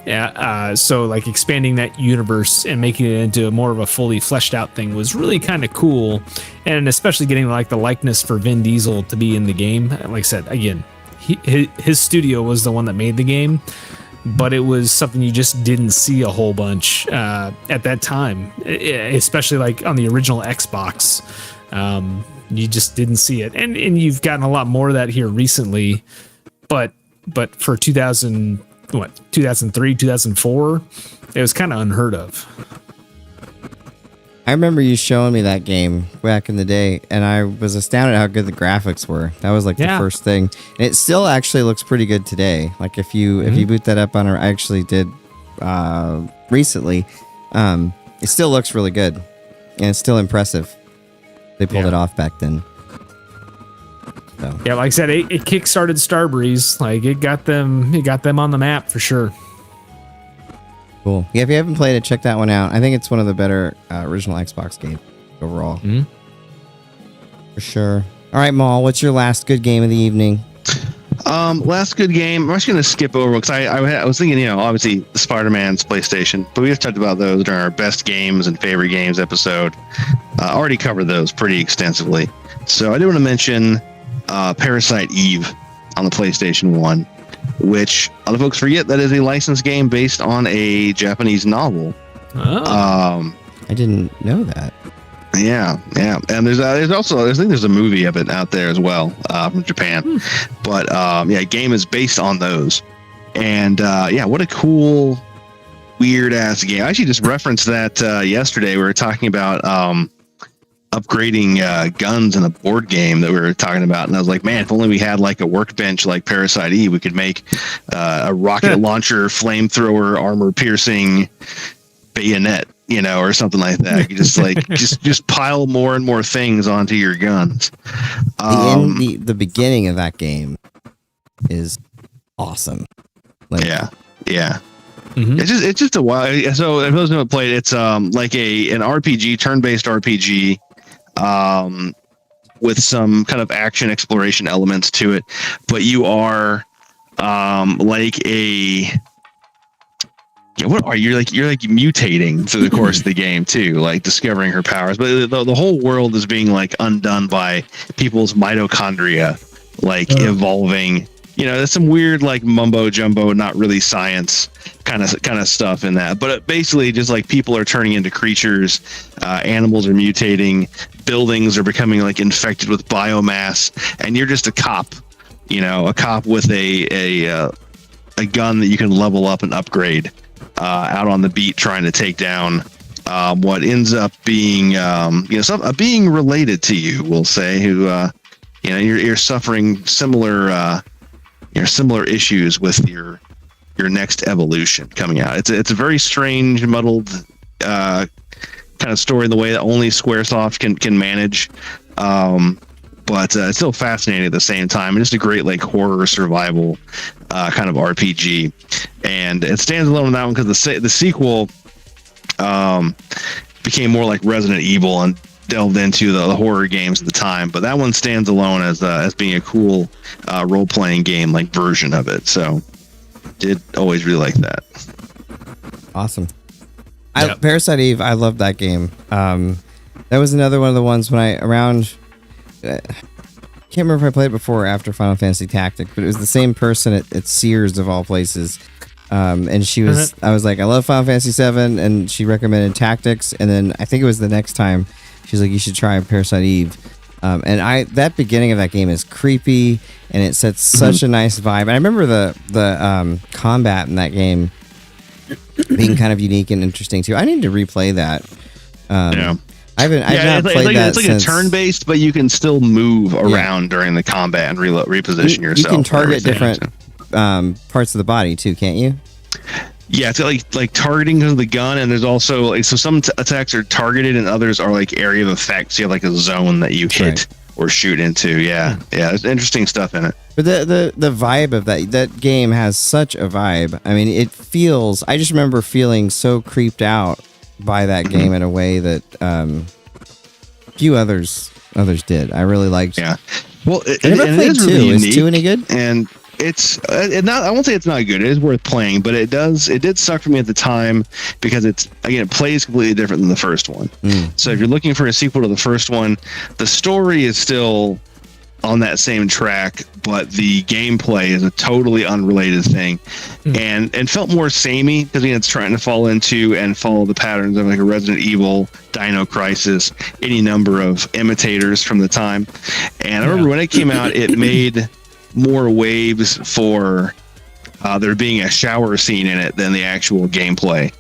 Yeah, so like expanding that universe and making it into more of a fully fleshed out thing was really kind of cool, and especially getting like the likeness for Vin Diesel to be in the game. Like I said, again, his studio was the one that made the game, but it was something you just didn't see a whole bunch at that time, especially like on the original Xbox. You just didn't see it, and you've gotten a lot more of that here recently, but for 2003, 2004, it was kind of unheard of. I remember you showing me that game back in the day, and I was astounded at how good the graphics were. That was like the first thing. And it still actually looks pretty good today. Like if you boot that up on I actually did recently, it still looks really good, and it's still impressive. They pulled it off back then. So. Yeah, like I said, it kickstarted Starbreeze. Like it got them on the map for sure. Cool. Yeah, if you haven't played it, check that one out. I think it's one of the better original Xbox games overall. Mm-hmm. For sure. All right, Maul, what's your last good game of the evening? Last good game. I'm just going to skip over because I was thinking, obviously the Spider-Man's PlayStation, but we just talked about those during our best games and favorite games episode. Already covered those pretty extensively. So I do want to mention Parasite Eve on the PlayStation 1, which a lot of folks forget that is a licensed game based on a Japanese novel. Oh. I didn't know that. Yeah, and there's also I think there's a movie of it out there as well from Japan, but game is based on those, and what a cool weird ass game. I actually just referenced that yesterday. We were talking about upgrading guns in a board game that we were talking about, and I was like, man, if only we had like a workbench like Parasite Eve, we could make a rocket launcher, flamethrower, armor piercing bayonet, or something like that. You just like just pile more and more things onto your guns. The beginning of that game is awesome. Like, yeah. Mm-hmm. It's just a while. So if those who haven't played, it's like an RPG, turn-based RPG, with some kind of action exploration elements to it. But you are like a what are you like? You're like mutating through the course of the game too, like discovering her powers. But the whole world is being like undone by people's mitochondria, like evolving. There's some weird like mumbo jumbo, not really science kind of stuff in that. But basically, just like people are turning into creatures, animals are mutating, buildings are becoming like infected with biomass, and you're just a cop. A cop with a gun that you can level up and upgrade. Out on the beat trying to take down what ends up being a being related to you, we'll say, who you're suffering similar issues with your next evolution coming out. It's a very strange, muddled kind of story in the way that only Squaresoft can manage, but it's still fascinating at the same time, and just a great like horror survival kind of RPG. And it stands alone on that one because the sequel became more like Resident Evil and delved into the horror games at the time. But that one stands alone as being a cool role playing game like version of it. So did always really like that. Awesome. Parasite Eve, I love that game. That was another one of the ones when I can't remember if I played it before or after Final Fantasy Tactic, but it was the same person at Sears of all places. And she was, I was like, I love Final Fantasy 7, and she recommended Tactics, and then I think it was the next time she's like, you should try Parasite Eve. And that beginning of that game is creepy, and it sets such a nice vibe. And I remember the combat in that game being kind of unique and interesting too. I need to replay that. I've not played that. It's like since, a turn-based, but you can still move around during the combat and reposition yourself. You can target different parts of the body too, can't you? Yeah, it's like targeting of the gun, and there's also like some attacks are targeted, and others are like area of effect. So you have like a zone that you hit or shoot into. Yeah, there's interesting stuff in it. But the vibe of that game has such a vibe. I mean, it feels. I just remember feeling so creeped out by that game in a way that few others did. I really liked. Yeah. Well, I never played 2. Is 2 any good? And it's not. I won't say it's not good. It is worth playing, but it did suck for me at the time because it plays completely different than the first one. So if you're looking for a sequel to the first one, the story is still on that same track, but the gameplay is a totally unrelated thing, and felt more samey because it's trying to fall into and follow the patterns of like a Resident Evil, Dino Crisis, any number of imitators from the time. And I remember when it came out, it made more waves for there being a shower scene in it than the actual gameplay.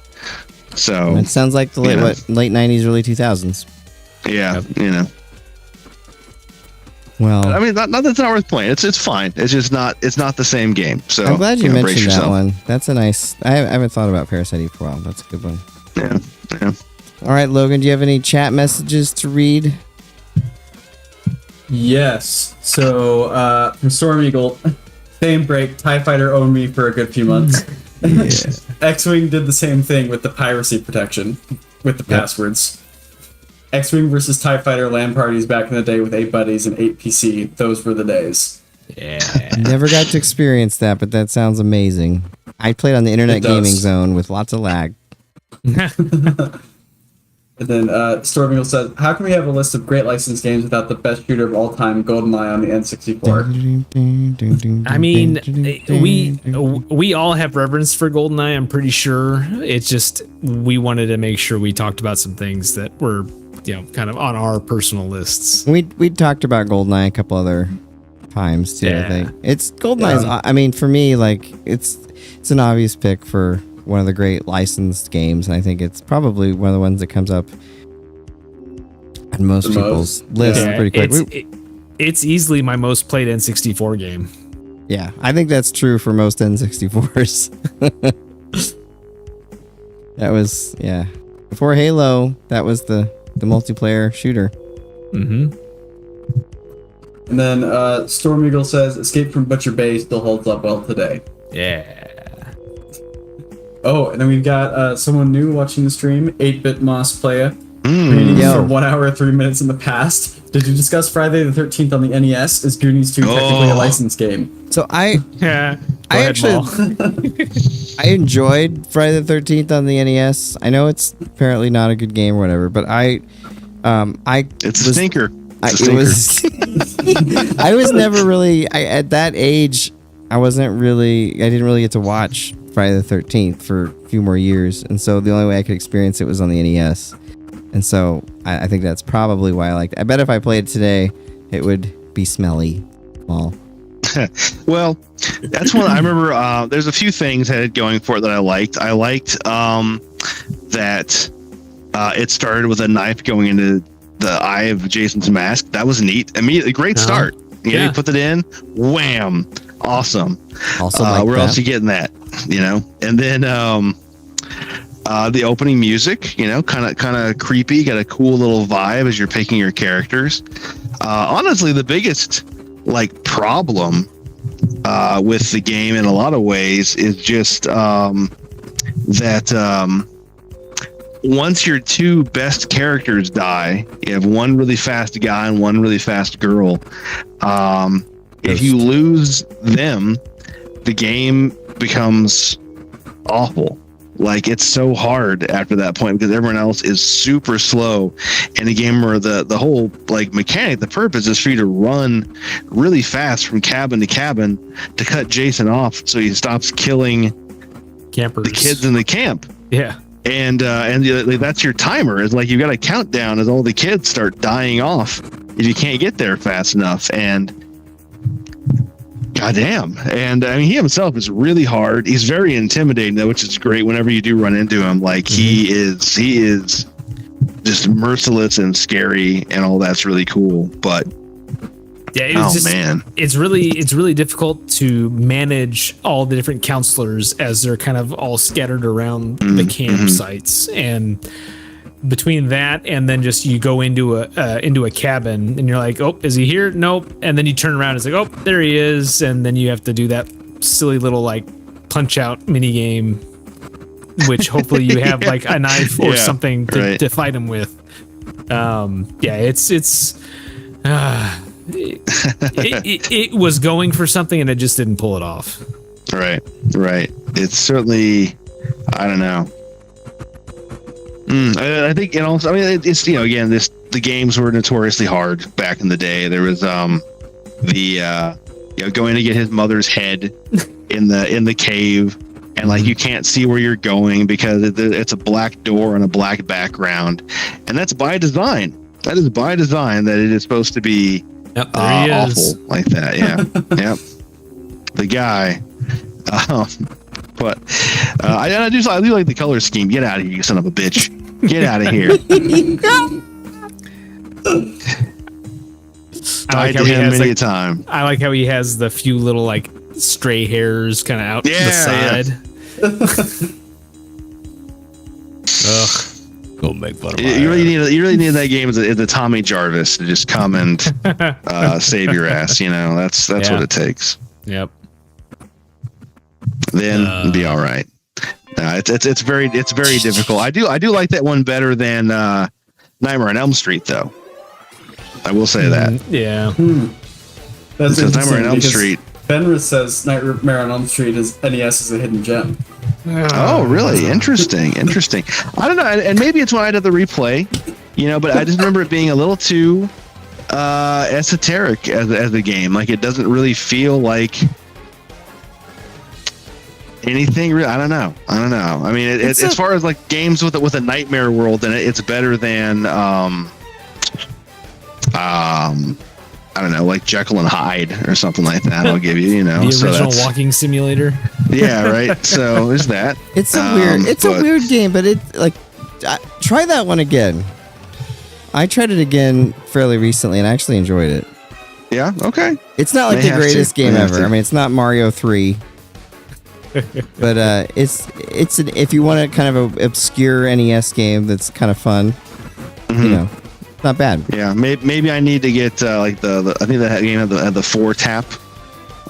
So it sounds like the late 90s, early 2000s. Yeah, Well, I mean, not that's not worth playing. It's fine. It's just not. It's not the same game. So I'm glad you mentioned that one. That's a nice. I haven't thought about Parasite Eve for a while. That's a good one. Yeah. All right, Logan. Do you have any chat messages to read? Yes. So from Storm Eagle, same break. TIE Fighter owned me for a good few months. X-Wing did the same thing with the piracy protection with the passwords. X-Wing versus TIE Fighter LAN parties back in the day with 8 buddies and 8 PC. Those were the days. Yeah. Never got to experience that, but that sounds amazing. I played on the Internet Gaming Zone with lots of lag. And then Stormingle says, how can we have a list of great licensed games without the best shooter of all time, GoldenEye on the N64? I mean, we all have reverence for GoldenEye, I'm pretty sure. It's just we wanted to make sure we talked about some things that were kind of on our personal lists. We talked about GoldenEye a couple other times too. I think it's GoldenEye's. I mean, for me, like it's an obvious pick for one of the great licensed games, and I think it's probably one of the ones that comes up on most people's lists pretty quick. It's easily my most played N64 game. Yeah, I think that's true for most N64s. That was before Halo. That was the multiplayer shooter. Mm-hmm. And then Storm Eagle says, "Escape from Butcher Bay still holds up well today." Yeah. Oh, and then we've got someone new watching the stream, 8-Bit Moss Playa. For 1 hour, 3 minutes in the past. Did you discuss Friday the 13th on the NES? Is Goonies 2 technically a licensed game? So I enjoyed Friday the 13th on the NES. I know it's apparently not a good game or whatever, but it's a stinker. I was never really at that age. I didn't really get to watch Friday the 13th for a few more years, and so the only way I could experience it was on the NES. And so I think that's probably why I liked it. I bet if I played it today, it would be smelly. Well, that's one I remember. There's a few things that had going for it that I liked. I liked that it started with a knife going into the eye of Jason's mask. That was neat. Immediately, great start. You put it in, wham, awesome. Also, where else you getting that? And then the opening music, kind of creepy, got a cool little vibe as you're picking your characters. Honestly, the biggest problem with the game in a lot of ways is just that once your two best characters die, you have one really fast guy and one really fast girl. If you lose them, the game becomes awful. It's so hard after that point because everyone else is super slow in a game where the whole mechanic, the purpose is for you to run really fast from cabin to cabin to cut Jason off so he stops killing campers, the kids in the camp. Yeah. And that's your timer. It's you've got a countdown as all the kids start dying off if you can't get there fast enough. And goddamn. And I mean, he himself is really hard. He's very intimidating though, which is great whenever you do run into him. He is just merciless and scary and all that's really cool. But it's really difficult to manage all the different counselors as they're kind of all scattered around the campsites. And between that and then just you go into a cabin and you're like, oh, is he here? Nope. And then you turn around and it's like, oh, there he is. And then you have to do that silly little punch out mini game, which hopefully you have a knife or something to fight him with. It was going for something and it just didn't pull it off. Right. It's certainly, I don't know. I think, it's, again, the games were notoriously hard back in the day. There was going to get his mother's head in the cave, and you can't see where you're going because it's a black door on a black background, and that's by design. That is by design that it is supposed to be awful like that. Yeah. Yep. The guy. But I do like the color scheme. Get out of here, you son of a bitch. Get out of here. I like how he has many time. I like how he has the few little stray hairs kind of out the side. Ugh. Go make fun of you really need that game as a Tommy Jarvis to just come and save your ass. That's what it takes. Yep. Then it'll be all right. It's very difficult. I do like that one better than Nightmare on Elm Street, though. I will say that. Yeah. That's because Nightmare on Elm Street. Fenris says Nightmare on Elm Street is NES is a hidden gem. Oh, really? Interesting. I don't know, and maybe it's when I did the replay, but I just remember it being a little too esoteric as a game. It doesn't really feel like. Anything? I don't know. I mean, as far as like games with a nightmare world, then it's better than I don't know, like Jekyll and Hyde or something like that. I'll give you, the original walking simulator. Yeah, right. So there's that. It's a weird game, but try that one again. I tried it again fairly recently and I actually enjoyed it. Yeah. Okay. It's not like the greatest game ever. I mean, it's not Mario 3. But if you want a kind of a obscure NES game that's kind of fun, you know, not bad. Yeah, maybe I need to get like the I think that game had the 4-tap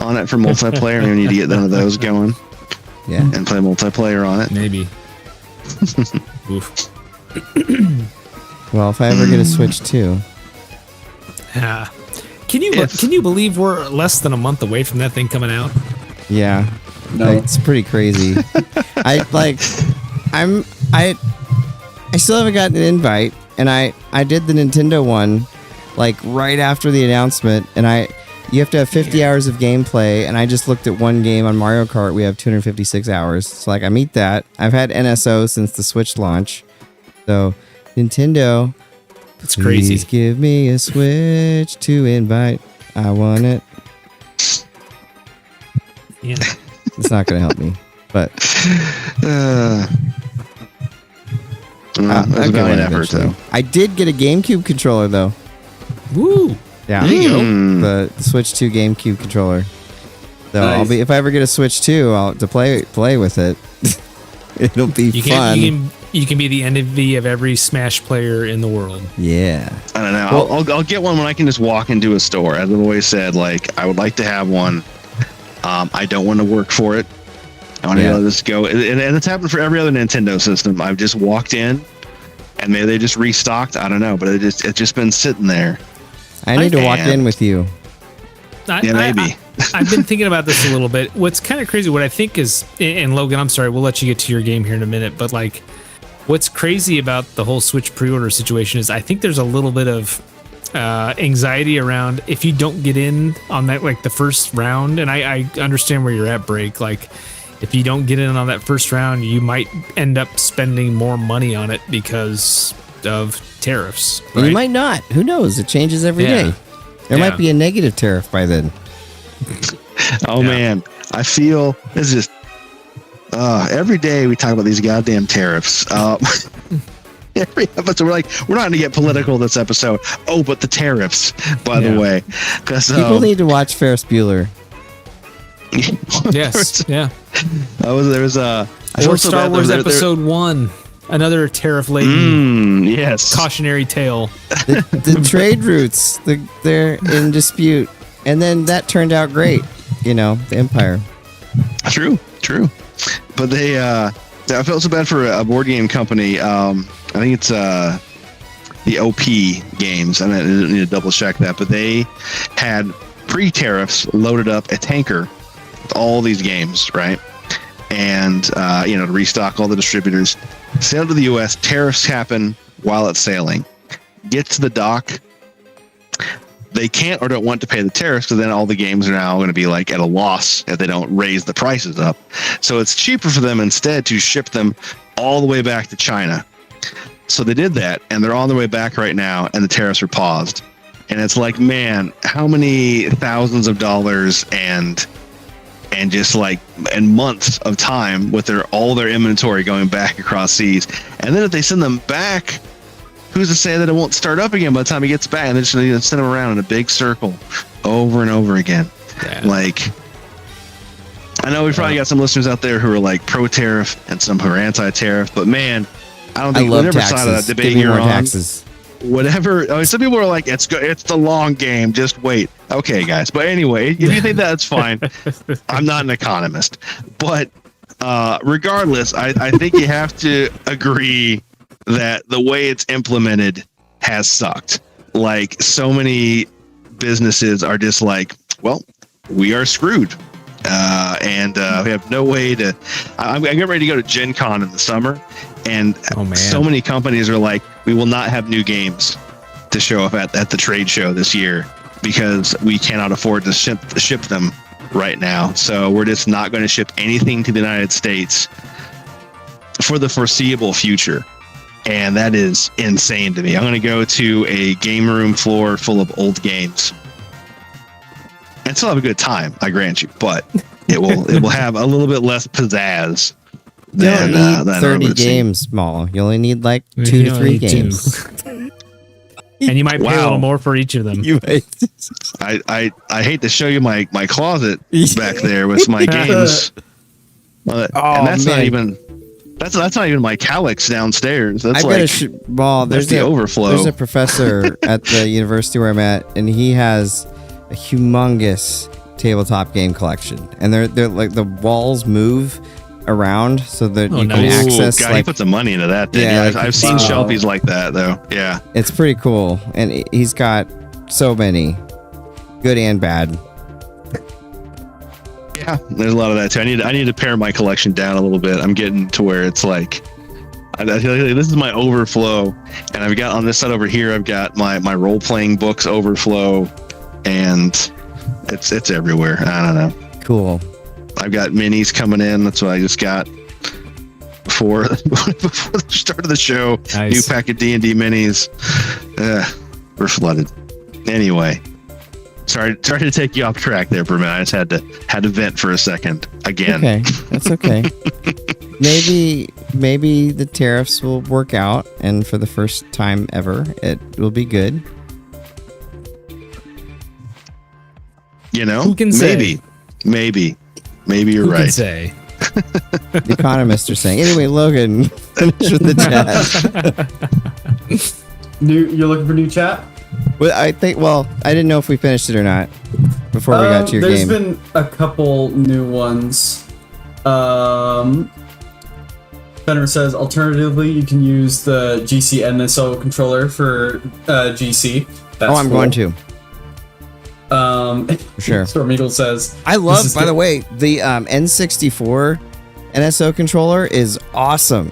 on it for multiplayer. Maybe I need to get one of those going. Yeah, and play multiplayer on it. Maybe. Oof. Well, if I ever get a Switch 2. Can you believe we're less than a month away from that thing coming out? Yeah. No. It's pretty crazy. I still haven't gotten an invite, and I did the Nintendo one like right after the announcement, and you have to have 50 hours of gameplay, and I just looked at one game on Mario Kart. We have 256 hours. So like I meet that. I've had NSO since the Switch launch. So Nintendo, it's crazy. Please give me a Switch to invite. I want it. Yeah. It's not going to help me, but I'll get an effort though. I did get a GameCube controller though. Woo! Yeah, there you go. The Switch 2 GameCube controller. So Nice. if I ever get a Switch 2, to play with it. It'll be fun. You can be the envy of every Smash player in the world. Yeah. I don't know. I'll get one when I can just walk into a store. As I've always said, like I would like to have one. I don't want to work for it. I want to let this go. And it's happened for every other Nintendo system. I've just walked in, and maybe they just restocked. I don't know, but it's just been sitting there. I need to walk in with you. Maybe. I've been thinking about this a little bit. What's kind of crazy, what I think is, and Logan, I'm sorry, we'll let you get to your game here in a minute, but like, what's crazy about the whole Switch pre-order situation is I think there's a little bit of anxiety around if you don't get in on that, like the first round, and I understand where you're at, Break, like if you don't get in on that first round, you might end up spending more money on it because of tariffs. Right? And you might not. Who knows? It changes every day. There might be a negative tariff by then. Man, I feel this is every day we talk about these goddamn tariffs. Every episode, we're not going to get political this episode. Oh, but the tariffs, by the way. People need to watch Ferris Bueller. Yes, yeah. There was a Star Wars Episode 1. Another tariff-laden cautionary tale. The trade routes, they're in dispute. And then that turned out great. You know, the Empire. True. But I felt so bad for a board game company. I think it's the OP games. I need to double check that. But they had pre-tariffs loaded up a tanker with all these games, right? And, to restock all the distributors. Sail to the U.S., tariffs happen while it's sailing. Get to the dock. They can't or don't want to pay the tariffs, so then all the games are now going to be like at a loss if they don't raise the prices up. So it's cheaper for them instead to ship them all the way back to China. So they did that, and they're on their way back right now, and the tariffs are paused. And it's like, man, how many thousands of dollars and just like and months of time with all their inventory going back across seas. And then if they send them back, who's to say that it won't start up again by the time he gets back? And they're just going to send him around in a big circle over and over again. Yeah. Like, I know we've probably got some listeners out there who are like pro-tariff and some who are anti-tariff, but man, I don't think whatever side of that debate you're on, taxes. Whatever. I mean, some people are like, it's the long game. Just wait. Okay, guys. But anyway, if you think that's fine, I'm not an economist. But regardless, I think you have to agree that the way it's implemented has sucked. Like, so many businesses are just like, well, we are screwed. And we have no way to... I'm getting ready to go to Gen Con in the summer, and so many companies are like, we will not have new games to show up at the trade show this year because we cannot afford to ship them right now. So we're just not going to ship anything to the United States for the foreseeable future. And that is insane to me. I'm going to go to a game room floor full of old games and still have a good time, I grant you, but it will have a little bit less pizzazz than, you don't need than 30 games, Maul. You only need like 2 to 3 games. And you might pay a little more for each of them. I hate to show you my closet back there with my games. And that's not even my Calyx downstairs. That's Maul, there's the overflow. There's a professor at the university where I'm at, and he has a humongous tabletop game collection. And they're like the walls move around so that you can access. God, he put some money into that. I've seen shelfies like that though. Yeah, it's pretty cool, and he's got so many, good and bad. Yeah, there's a lot of that too. I need to pare my collection down a little bit. I'm getting to where it's like, I feel like this is my overflow, and I've got on this side over here, I've got my role playing books overflow, and it's everywhere. I don't know. Cool. I've got minis coming in. That's what I just got before the start of the show. Nice. New pack of D&D minis. We're flooded. Anyway, sorry to take you off track there, Berman. I just had to vent for a second again. Okay, that's okay. maybe the tariffs will work out, and for the first time ever, it will be good. You know, who can say? Maybe you're right. Who can say? The economists are saying. Anyway, Logan, finish with the chat. You're looking for new chat? Well, I didn't know if we finished it or not before we got to your game. There's been a couple new ones. Fenner says, alternatively, you can use the GC NSO controller for GC. That's I'm going to. For sure. Storm Eagle says, I love, by the way, the N64 NSO controller is awesome.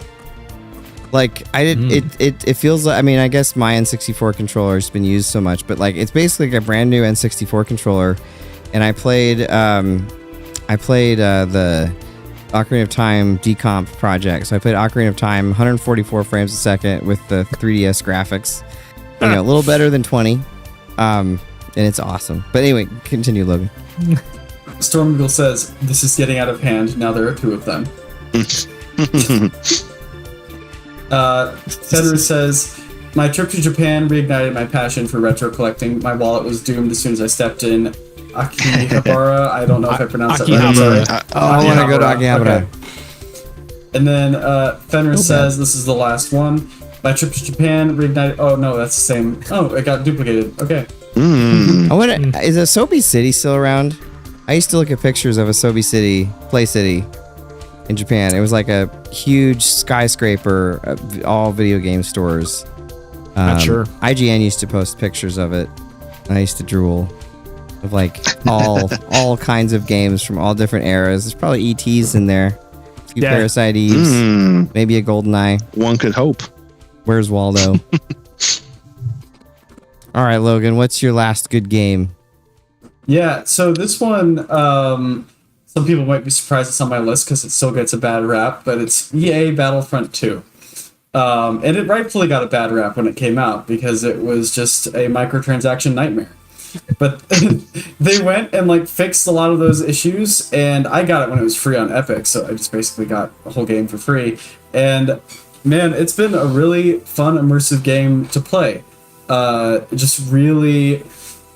Like it feels like, I mean, I guess my N64 controller has been used so much, but like it's basically like a brand new N64 controller. And I played the Ocarina of Time decomp project. So I played Ocarina of Time 144 frames a second with the 3DS graphics. A little better than 20. And it's awesome. But anyway, continue, Logan. Storm Eagle says, this is getting out of hand. Now there are 2 of them. Federer says, my trip to Japan reignited my passion for retro collecting. My wallet was doomed as soon as I stepped in Akihabara. I don't know if I pronounced that right. I want to go to Akihabara. Okay. And then Fenner says, this is the last one. My trip to Japan reignited... Oh, no, that's the same. Oh, it got duplicated. Okay. Is Asobi City still around? I used to look at pictures of Asobi City, Play City, in Japan. It was like a huge skyscraper of all video game stores. Not sure. IGN used to post pictures of it, and I used to drool of like all kinds of games from all different eras. There's probably ETs in there. A few Parasite Eves, maybe a GoldenEye. One could hope. Where's Waldo? All right, Logan, what's your last good game? Yeah, so this one, some people might be surprised it's on my list because it still gets a bad rap, but it's EA Battlefront 2. And it rightfully got a bad rap when it came out because it was just a microtransaction nightmare. But they went and like fixed a lot of those issues, and I got it when it was free on Epic, so I just basically got the whole game for free. And man, it's been a really fun, immersive game to play. Just really,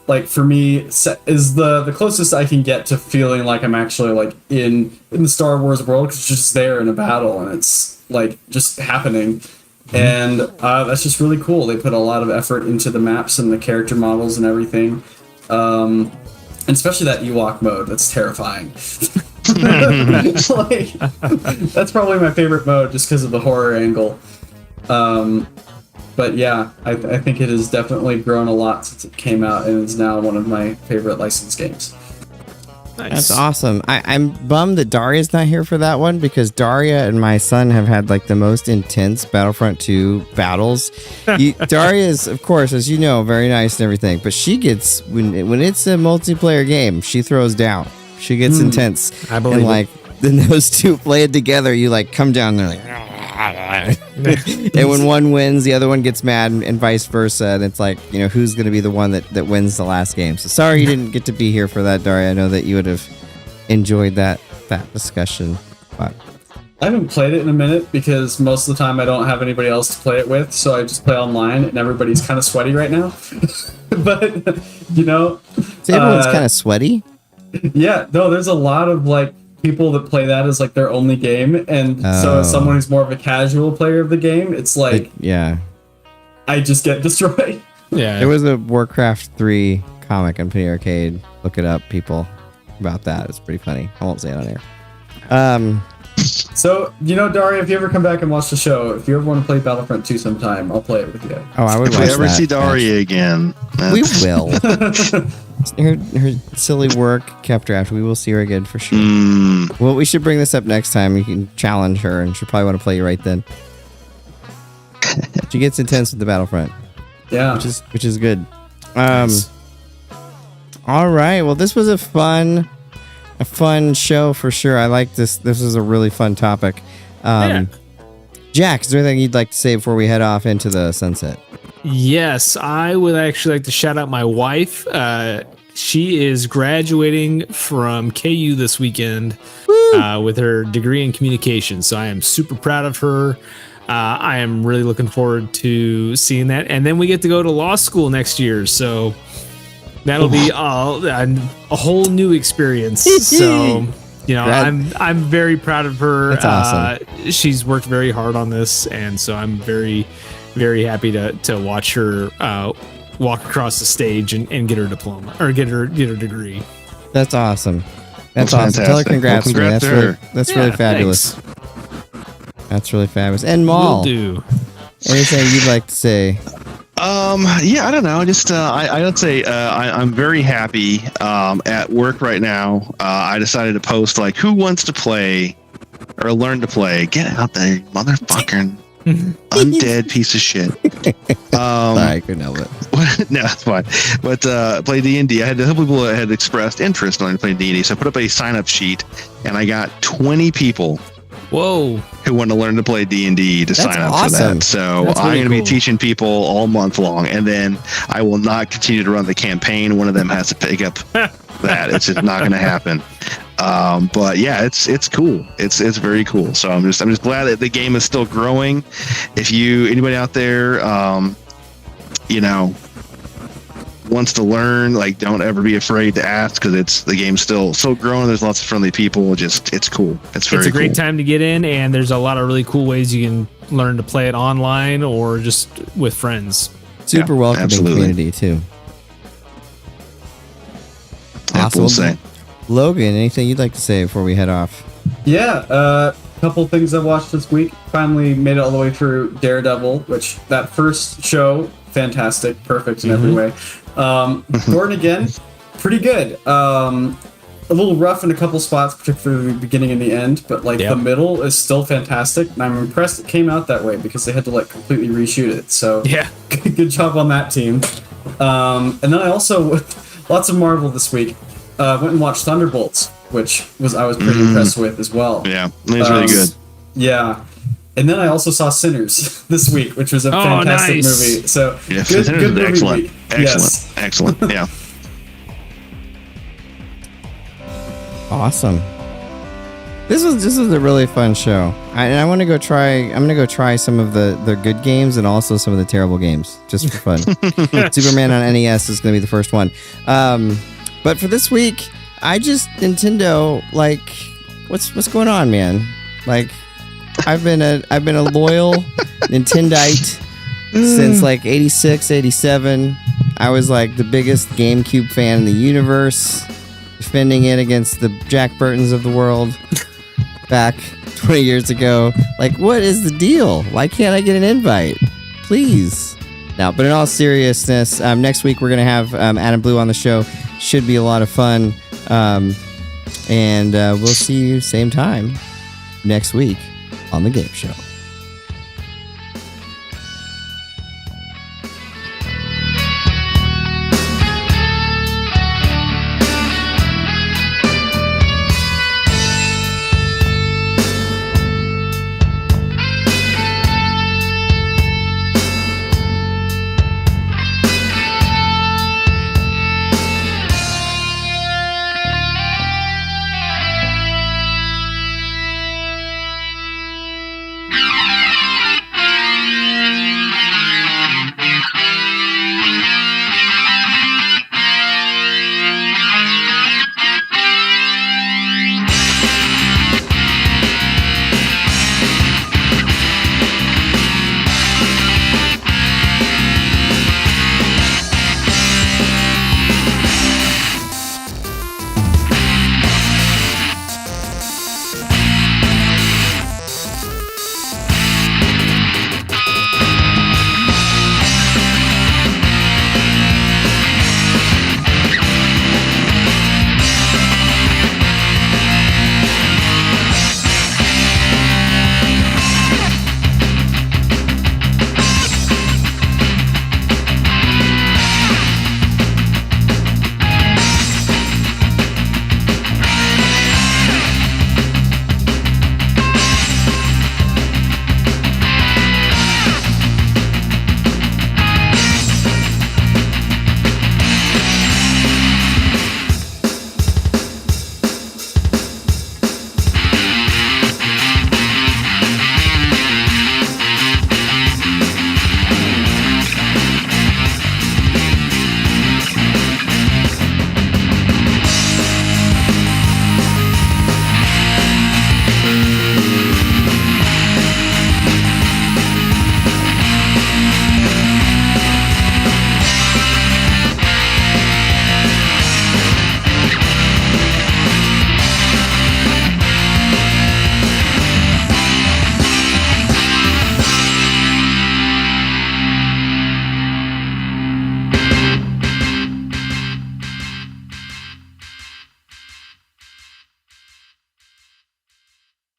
like, for me, is the closest I can get to feeling like I'm actually like in the Star Wars world, because it's just there in a battle and it's like just happening. And that's just really cool. They put a lot of effort into the maps and the character models and everything. And especially that Ewok mode, that's terrifying. Like, that's probably my favorite mode just because of the horror angle. But yeah, I think it has definitely grown a lot since it came out and is now one of my favorite licensed games. Nice. That's awesome. I'm bummed that Darria's not here for that one, because Darria and my son have had like the most intense Battlefront 2 battles. Darria is, of course, as you know, very nice and everything, but she gets, when it's a multiplayer game, she throws down. She gets intense. I believe and like then those two play it together. You like come down there like, and when one wins, the other one gets mad, and vice versa. And it's like, you know, who's going to be the one that wins the last game. So sorry you didn't get to be here for that, Darria. I know that you would have enjoyed that discussion. But I haven't played it in a minute because most of the time I don't have anybody else to play it with, so I just play online, and everybody's kind of sweaty right now. But you know, so everyone's kind of sweaty. Yeah, no, there's a lot of like people that play that as like their only game, and so as someone who's more of a casual player of the game, it's like I just get destroyed. Yeah, there was a Warcraft 3 comic on Penny Arcade. Look it up, people, about that. It's pretty funny. I won't say it on air. So, you know, Darria, if you ever come back and watch the show, if you ever want to play Battlefront 2 sometime, I'll play it with you. Oh, I would if watch we ever that. see Darria again, we will. her silly work kept her after. We will see her again for sure. Well, we should bring this up next time. You can challenge her, and she'll probably want to play you right then. She gets intense with the Battlefront. Yeah, which is good. Nice. All right. Well, this was a fun show for sure. I like this. This is a really fun topic. Jack, is there anything you'd like to say before we head off into the sunset? Yes, I would actually like to shout out my wife. She is graduating from KU this weekend with her degree in communication. So I am super proud of her. I am really looking forward to seeing that. And then we get to go to law school next year. So that'll be a whole new experience. So, you know, I'm very proud of her. That's awesome. She's worked very hard on this. And so I'm very, very happy to watch her walk across the stage and get her diploma or get her degree. That's awesome. That's fantastic. Tell her congrats. Well, congrats man. to her. That's really fabulous. Thanks. That's really fabulous. And Maul, Will do. anything you'd like to say? Yeah, I don't know. Just I would say I'm very happy at work right now. I decided to post like, who wants to play or learn to play? Get out there, motherfucking undead piece of shit. Sorry, I couldn't help it. No, that's fine. But play D&D. I had a couple people that had expressed interest in playing D&D, so I put up a sign-up sheet, and I got 20 people. Whoa! Who want to learn to play D&D to sign up for that. So That's I'm really going to be cool. teaching people all month long, and then I will not continue to run the campaign. One of them has to pick up that. It's just not going to happen. But yeah, it's cool. It's very cool. So I'm just glad that the game is still growing. If anybody out there, you know, wants to learn, like, don't ever be afraid to ask, because the game's still growing. There's lots of friendly people. It's cool. It's a great time to get in, and there's a lot of really cool ways you can learn to play it online or just with friends. Super welcoming absolutely. community too. Awesome. We'll say. Logan, anything you'd like to say before we head off? Yeah, a couple things I watched this week. Finally made it all the way through Daredevil, which that first show, fantastic, perfect in every way. Gordon again, pretty good. A little rough in a couple spots, particularly the beginning and the end, but like the middle is still fantastic, and I'm impressed it came out that way because they had to like completely reshoot it. So yeah, good job on that team. And then I also lots of Marvel this week. Went and watched Thunderbolts, which I was pretty impressed with as well. Yeah, it was really good. Yeah. And then I also saw Sinners this week, which was a fantastic movie. So yeah, good movie excellent. week. Excellent. Yeah. Awesome. This is a really fun show. I want to go try. I'm gonna go try some of the good games and also some of the terrible games just for fun. Superman on NES is gonna be the first one. But for this week, Nintendo, like, what's going on, man? Like, I've been a loyal Nintendite since like 86, 87. I was like the biggest GameCube fan in the universe, defending it against the Jack Burtons of the world back 20 years ago. Like, what is the deal? Why can't I get an invite? Please. No, but in all seriousness, next week we're going to have Adam Blue on the show. Should be a lot of fun. And we'll see you same time next week on The Game Show.